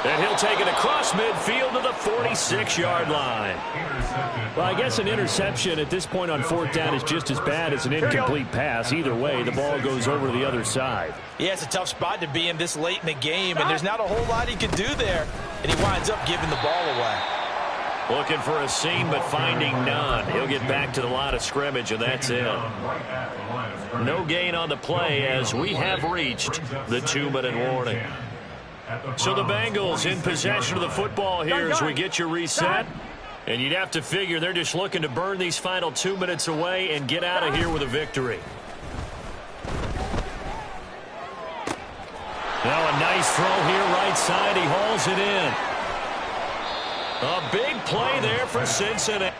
Speaker 2: And he'll take it across midfield to the 46-yard line.
Speaker 1: Well, I guess an interception at this point on 4th down is just as bad as an incomplete pass. Either way, the ball goes over to the other side.
Speaker 5: Yeah, it's a tough spot to be in this late in the game, and there's not a whole lot he can do there, and he winds up giving the ball away.
Speaker 2: Looking for a seam, but finding none. He'll get back to the line of scrimmage, and that's it. No gain on the play as we have reached the 2-minute warning. So the Bengals in possession of the football here as we get you reset. And you'd have to figure they're just looking to burn these final 2 minutes away and get out of here with a victory. Now a nice throw here right side. He hauls it in. A big play there for Cincinnati.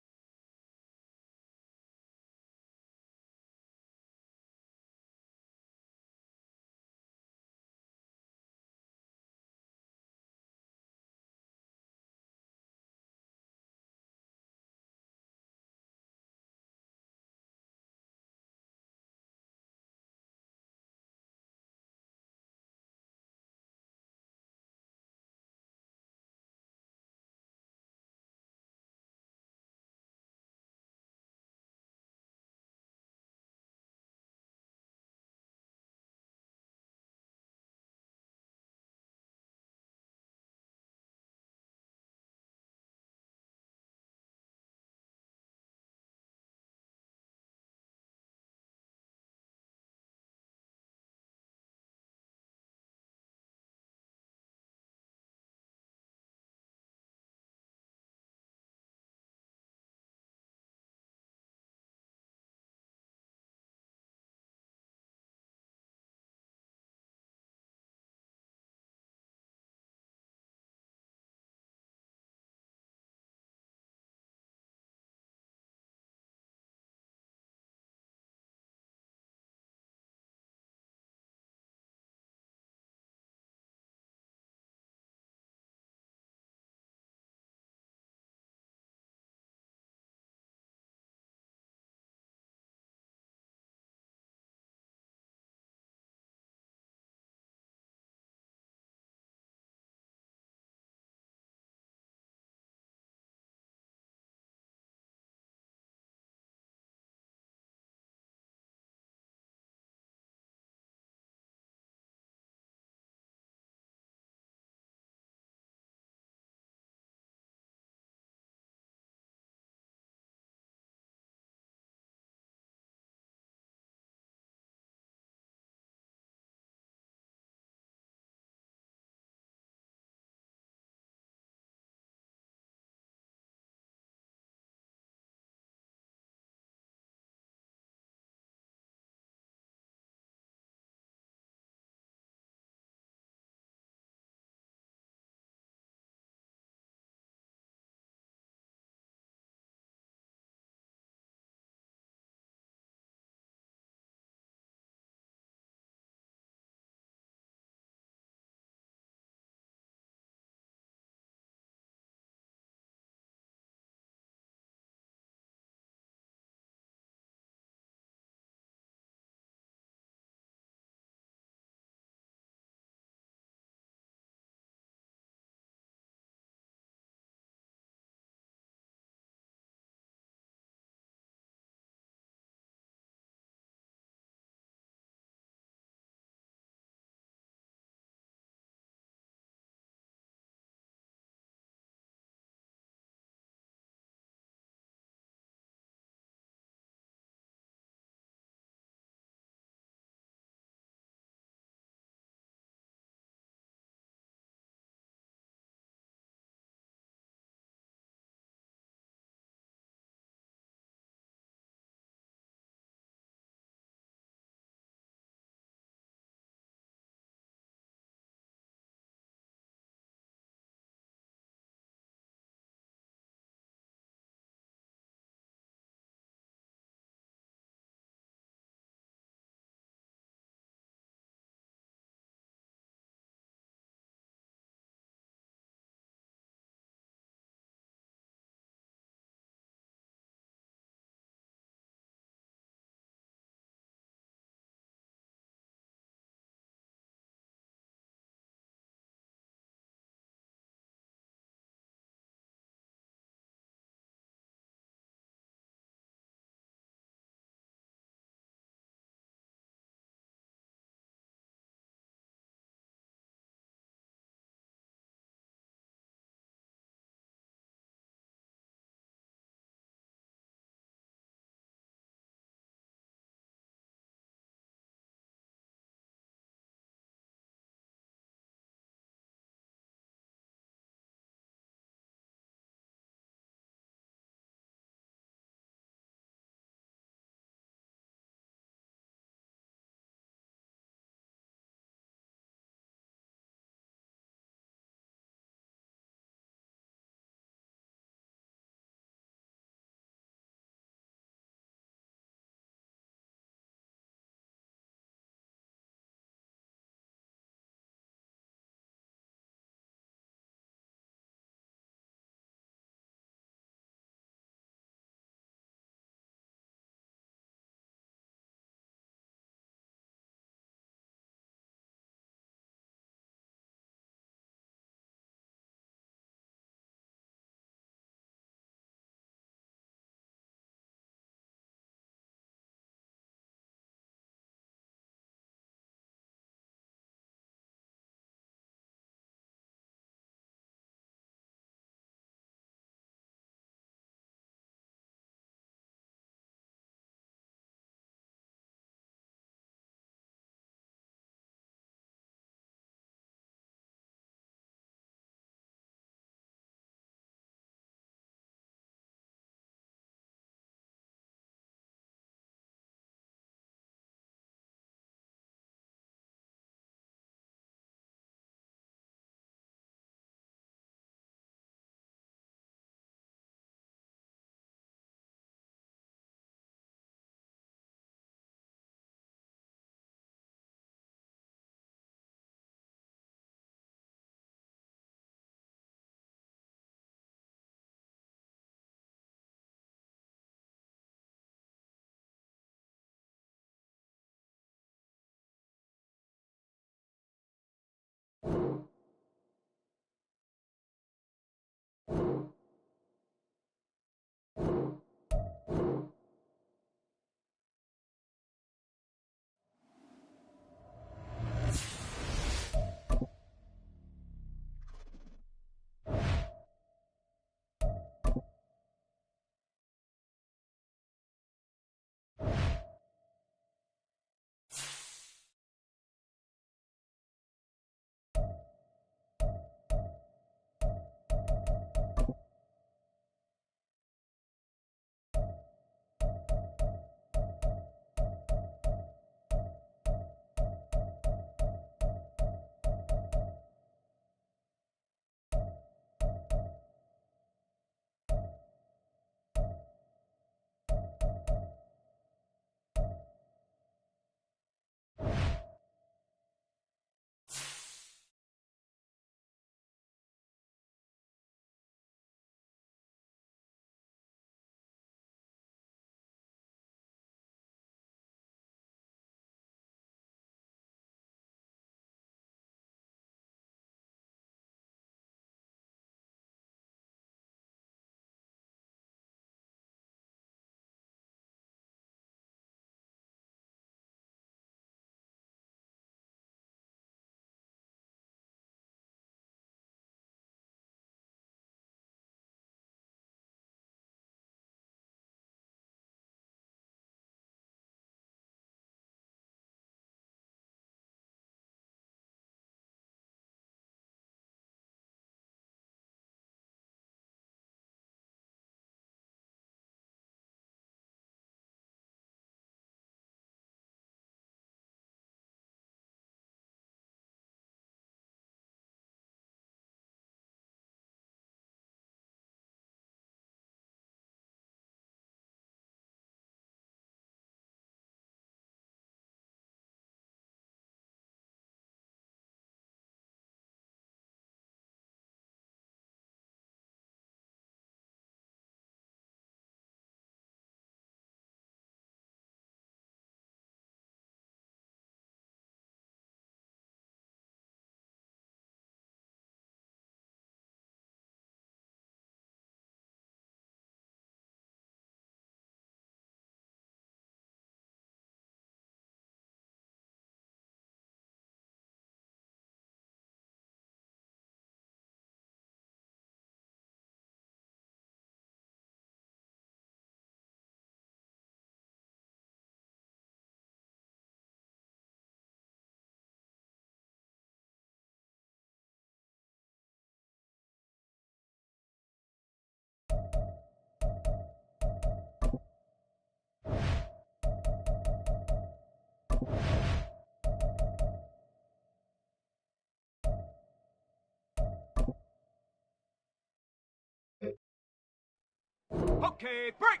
Speaker 4: Okay, break.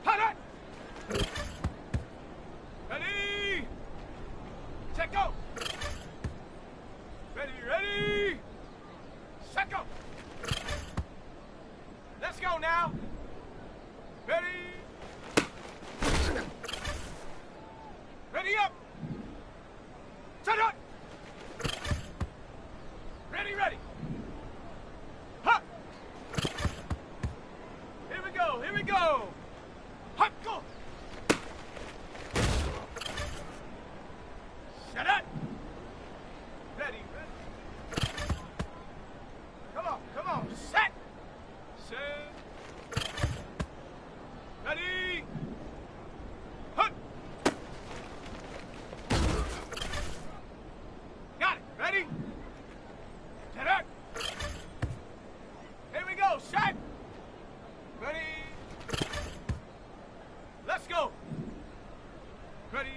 Speaker 4: Cut it. Ready. Set go. Ready. Set go. Let's go now. Ready. Ready up. Set up. Ready. Hop. Here we go. Hop, go. Set up. Ready. Come on. Set. Ready. Hut. Got it. Ready. Set up. Here we go. Set. Ready. Let's go. Ready.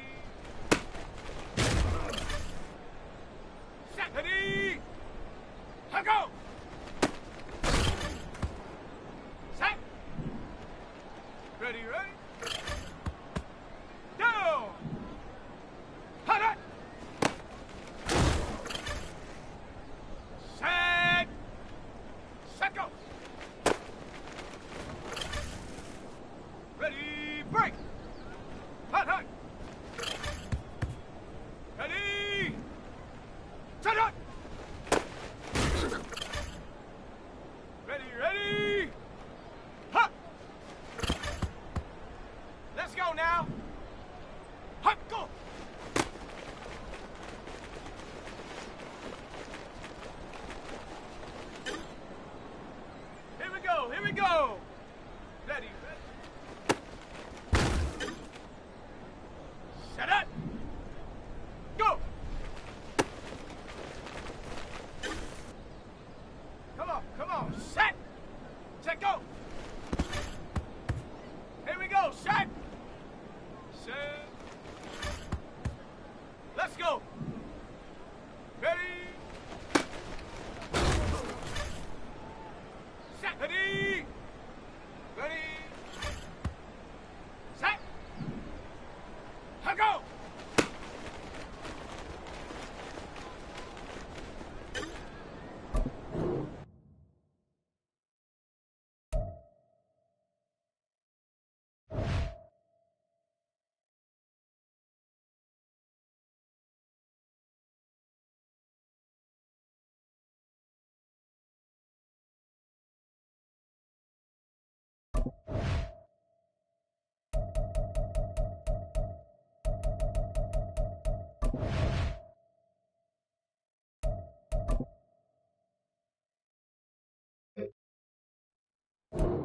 Speaker 4: Set. Ready. Let's go. Set. Ready. Go. Hut it. Set go. Ready, break. Hut. Ready. Set up. Ready. Hut. Let's go now. Hut, go. Here we go. Ready. Set up. Go. Come on. Set. Go. Here we go. Set. Let's go. Ready. Set. Ready. Set. Go.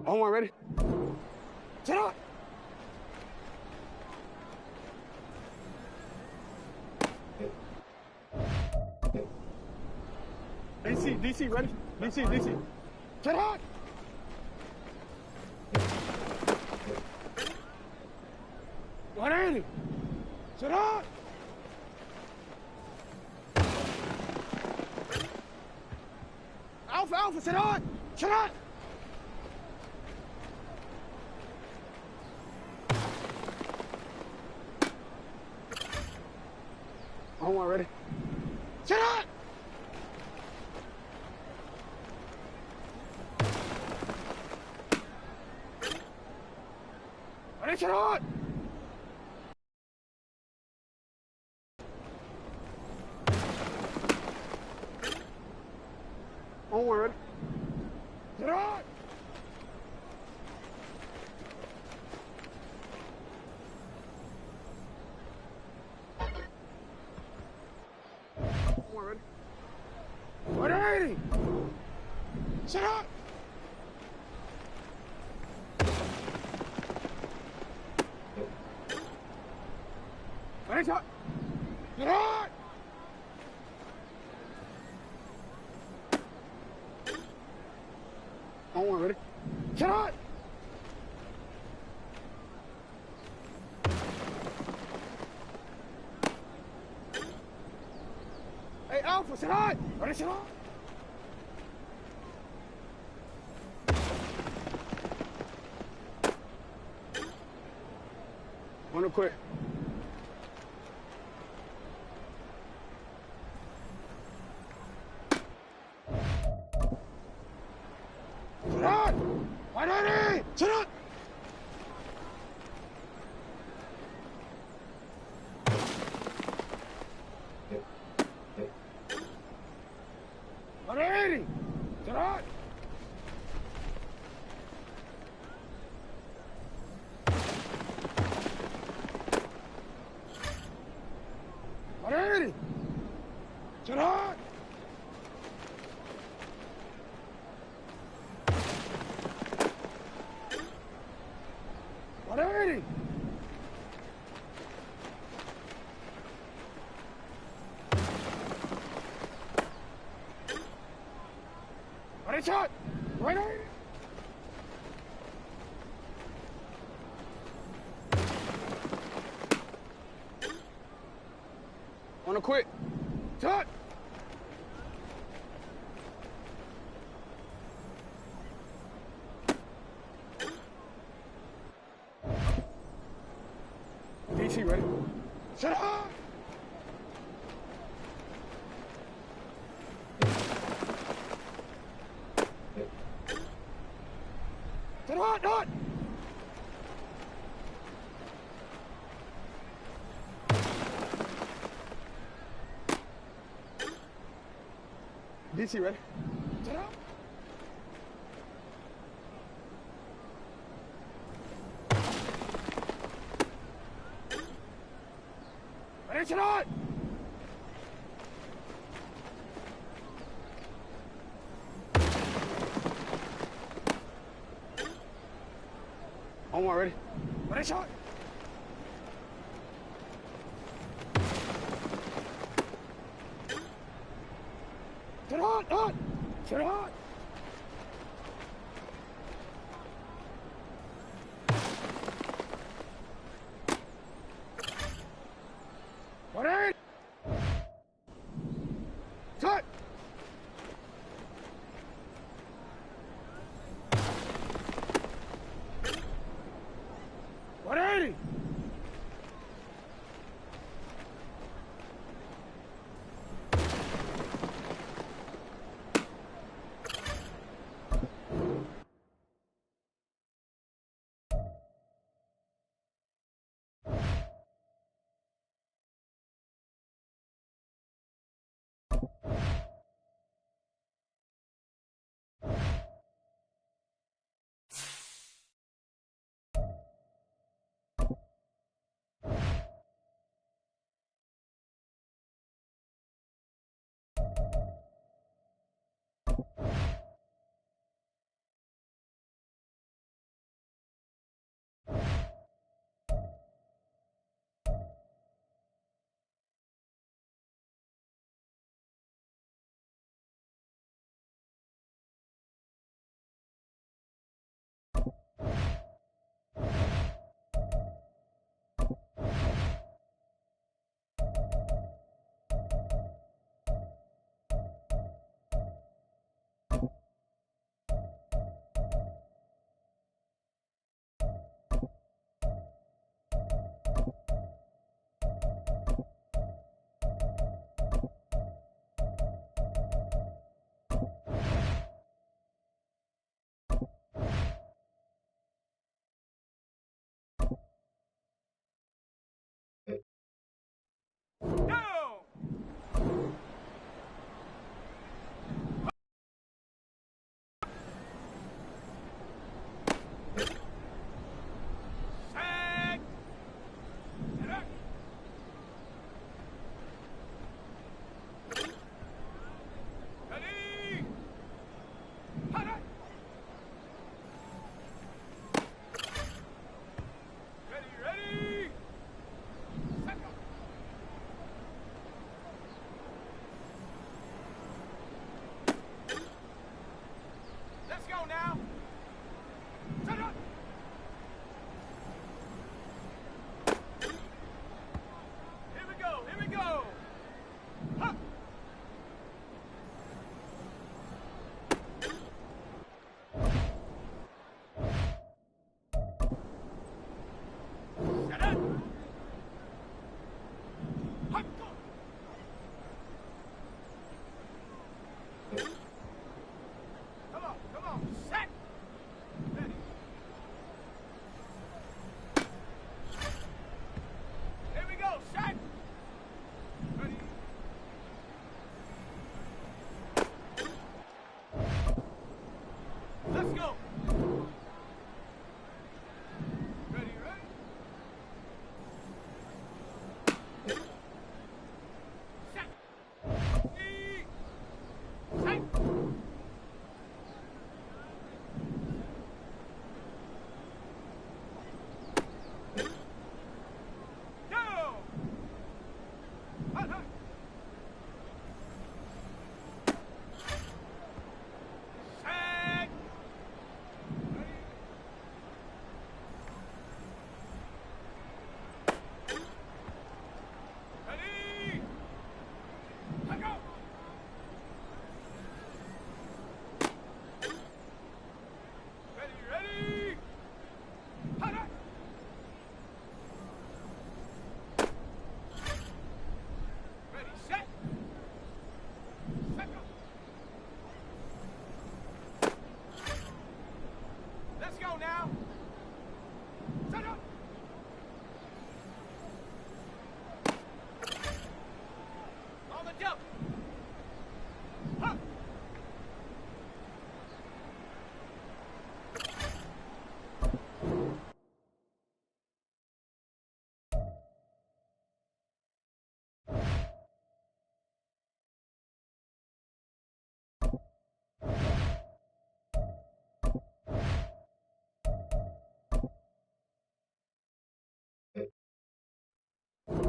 Speaker 4: On one, ready? Set up. DC, ready? DC. Set up. 180. Set up. Alpha, set up. Set up. On one, ready? Set up. Ready, set up. On one, ready? Set up. On one, ready? 180. Set up. Ready, set up. Set up. On one, ready? Set up. Hey, Alpha, set up. Ready, set up. Wanna quit? Turn! 180! Turn! Ready! Turn! Ready! Turn! Ready! Ready, shot! Ready! Wanna quit? Shot! DC ready? Shut up! Shut up, not! DC ready? Shut up! Ready, shut up! One more, ready? Ready, shot! Shut up, not! Shut up! Ready? Cut! Ready?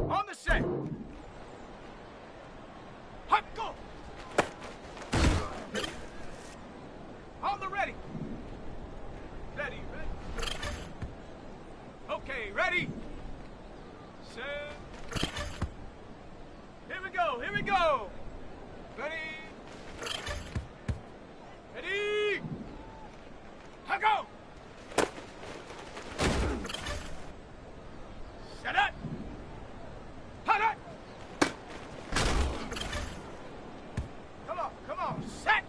Speaker 4: On the set. Hot, go. On the ready. Ready, ready. Okay, ready. Set. Here we go, here we go. Ready. Ready. Now go. Set it. Hot it. Come on, set.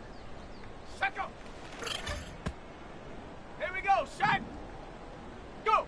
Speaker 4: Set go. Here we go, set. Go.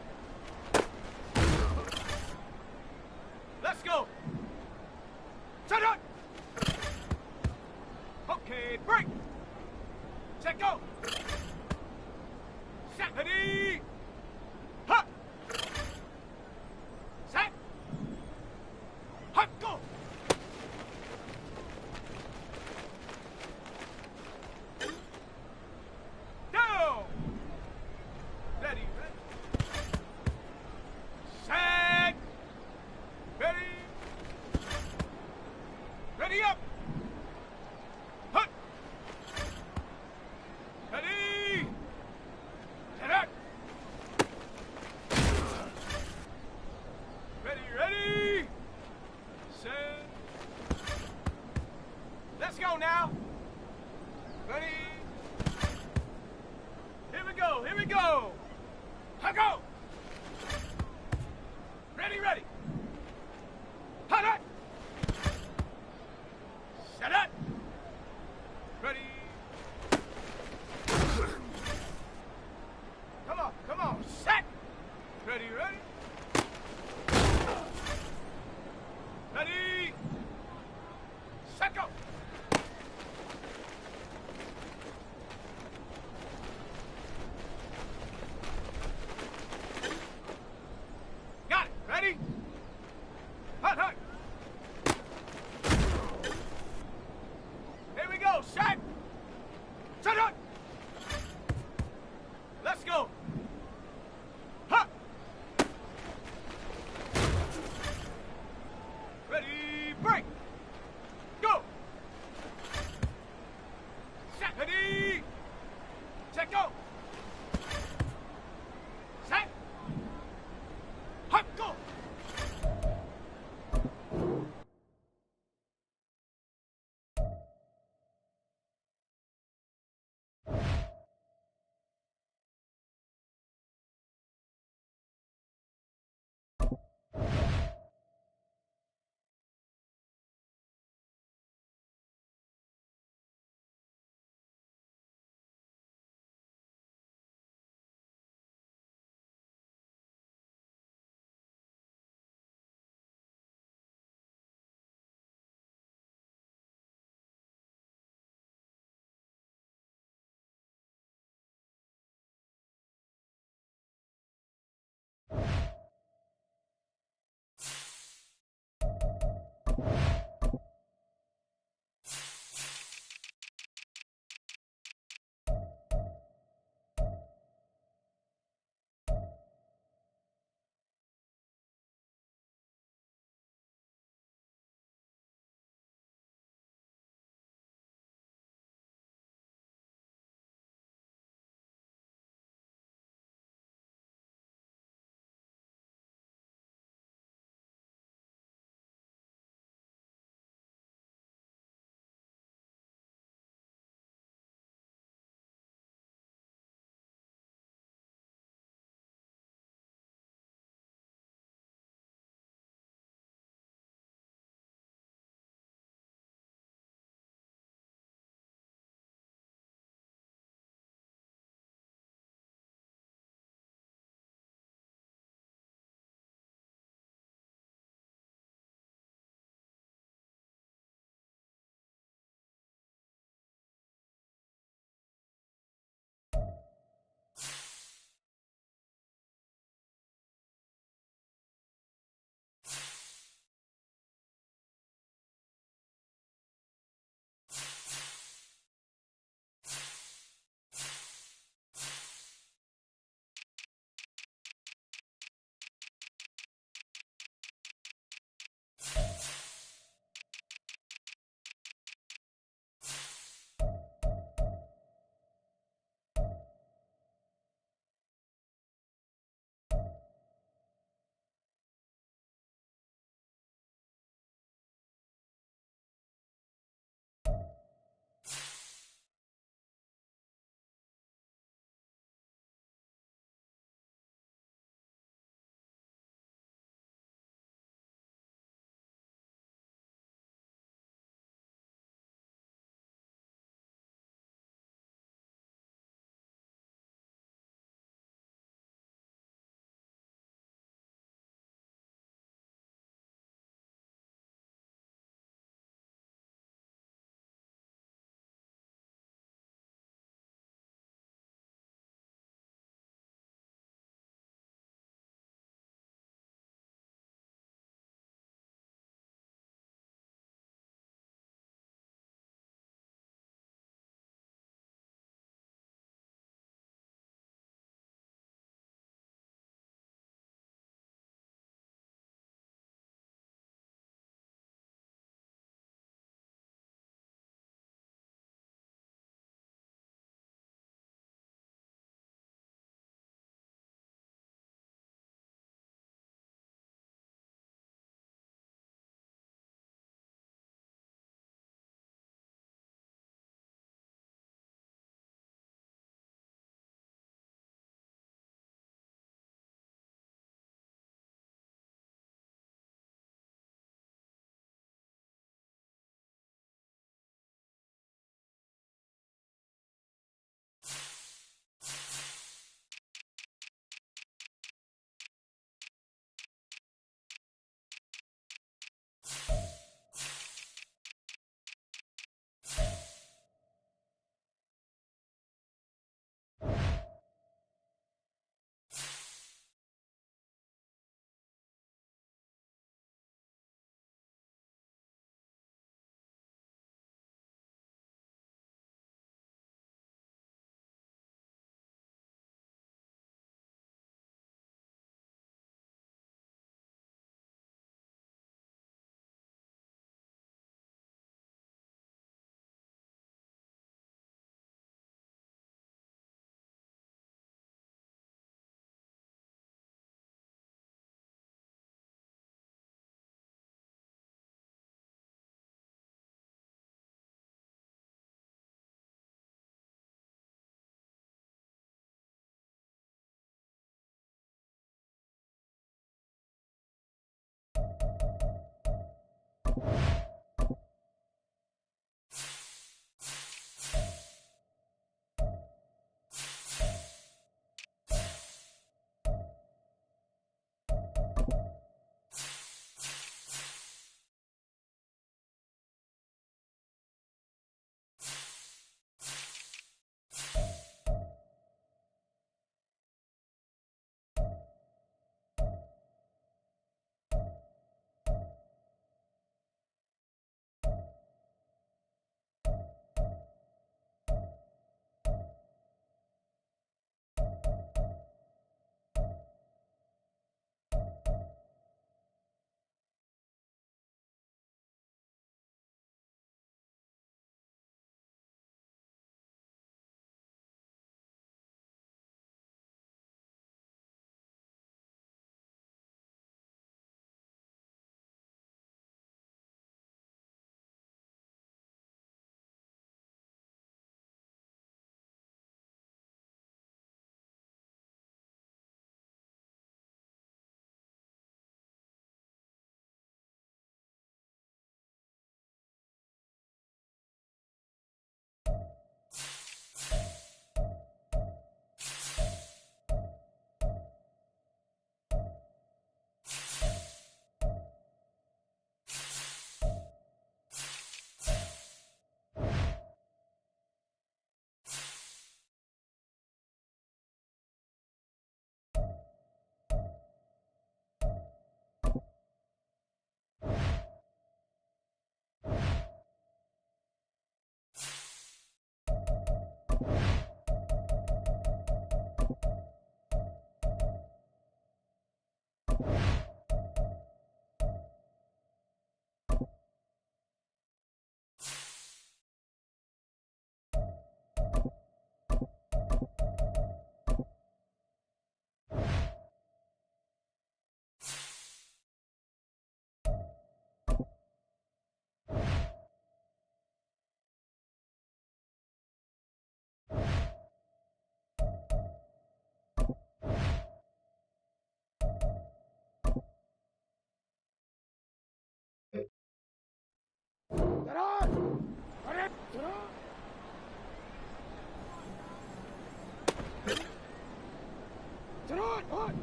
Speaker 4: on, on.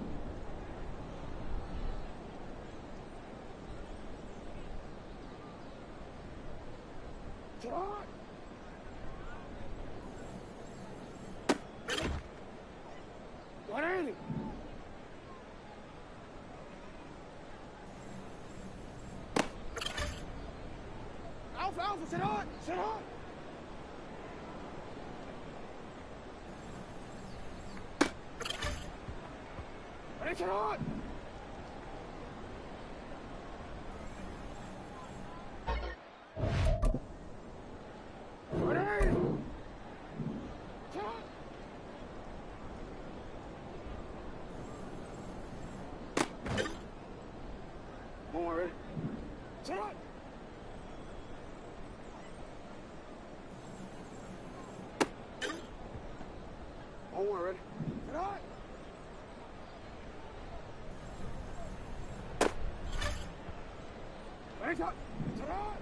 Speaker 4: Sit on. What are you? Alpha, Alpha, sit on, sit on. Ready, sit on. Ready. Sit on. One more, ready. Sit on. One more, ready. Sit on. Ready, sit on. Sit on.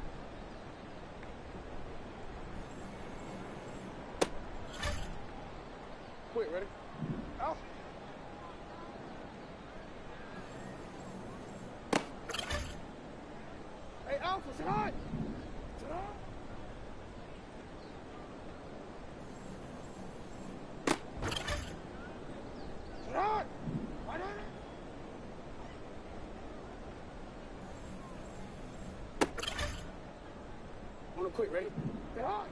Speaker 4: Quick, ready? Out. Hey, Alpha, sit on. Sit on. Sit on. Why not? On a quick, ready? Sit on.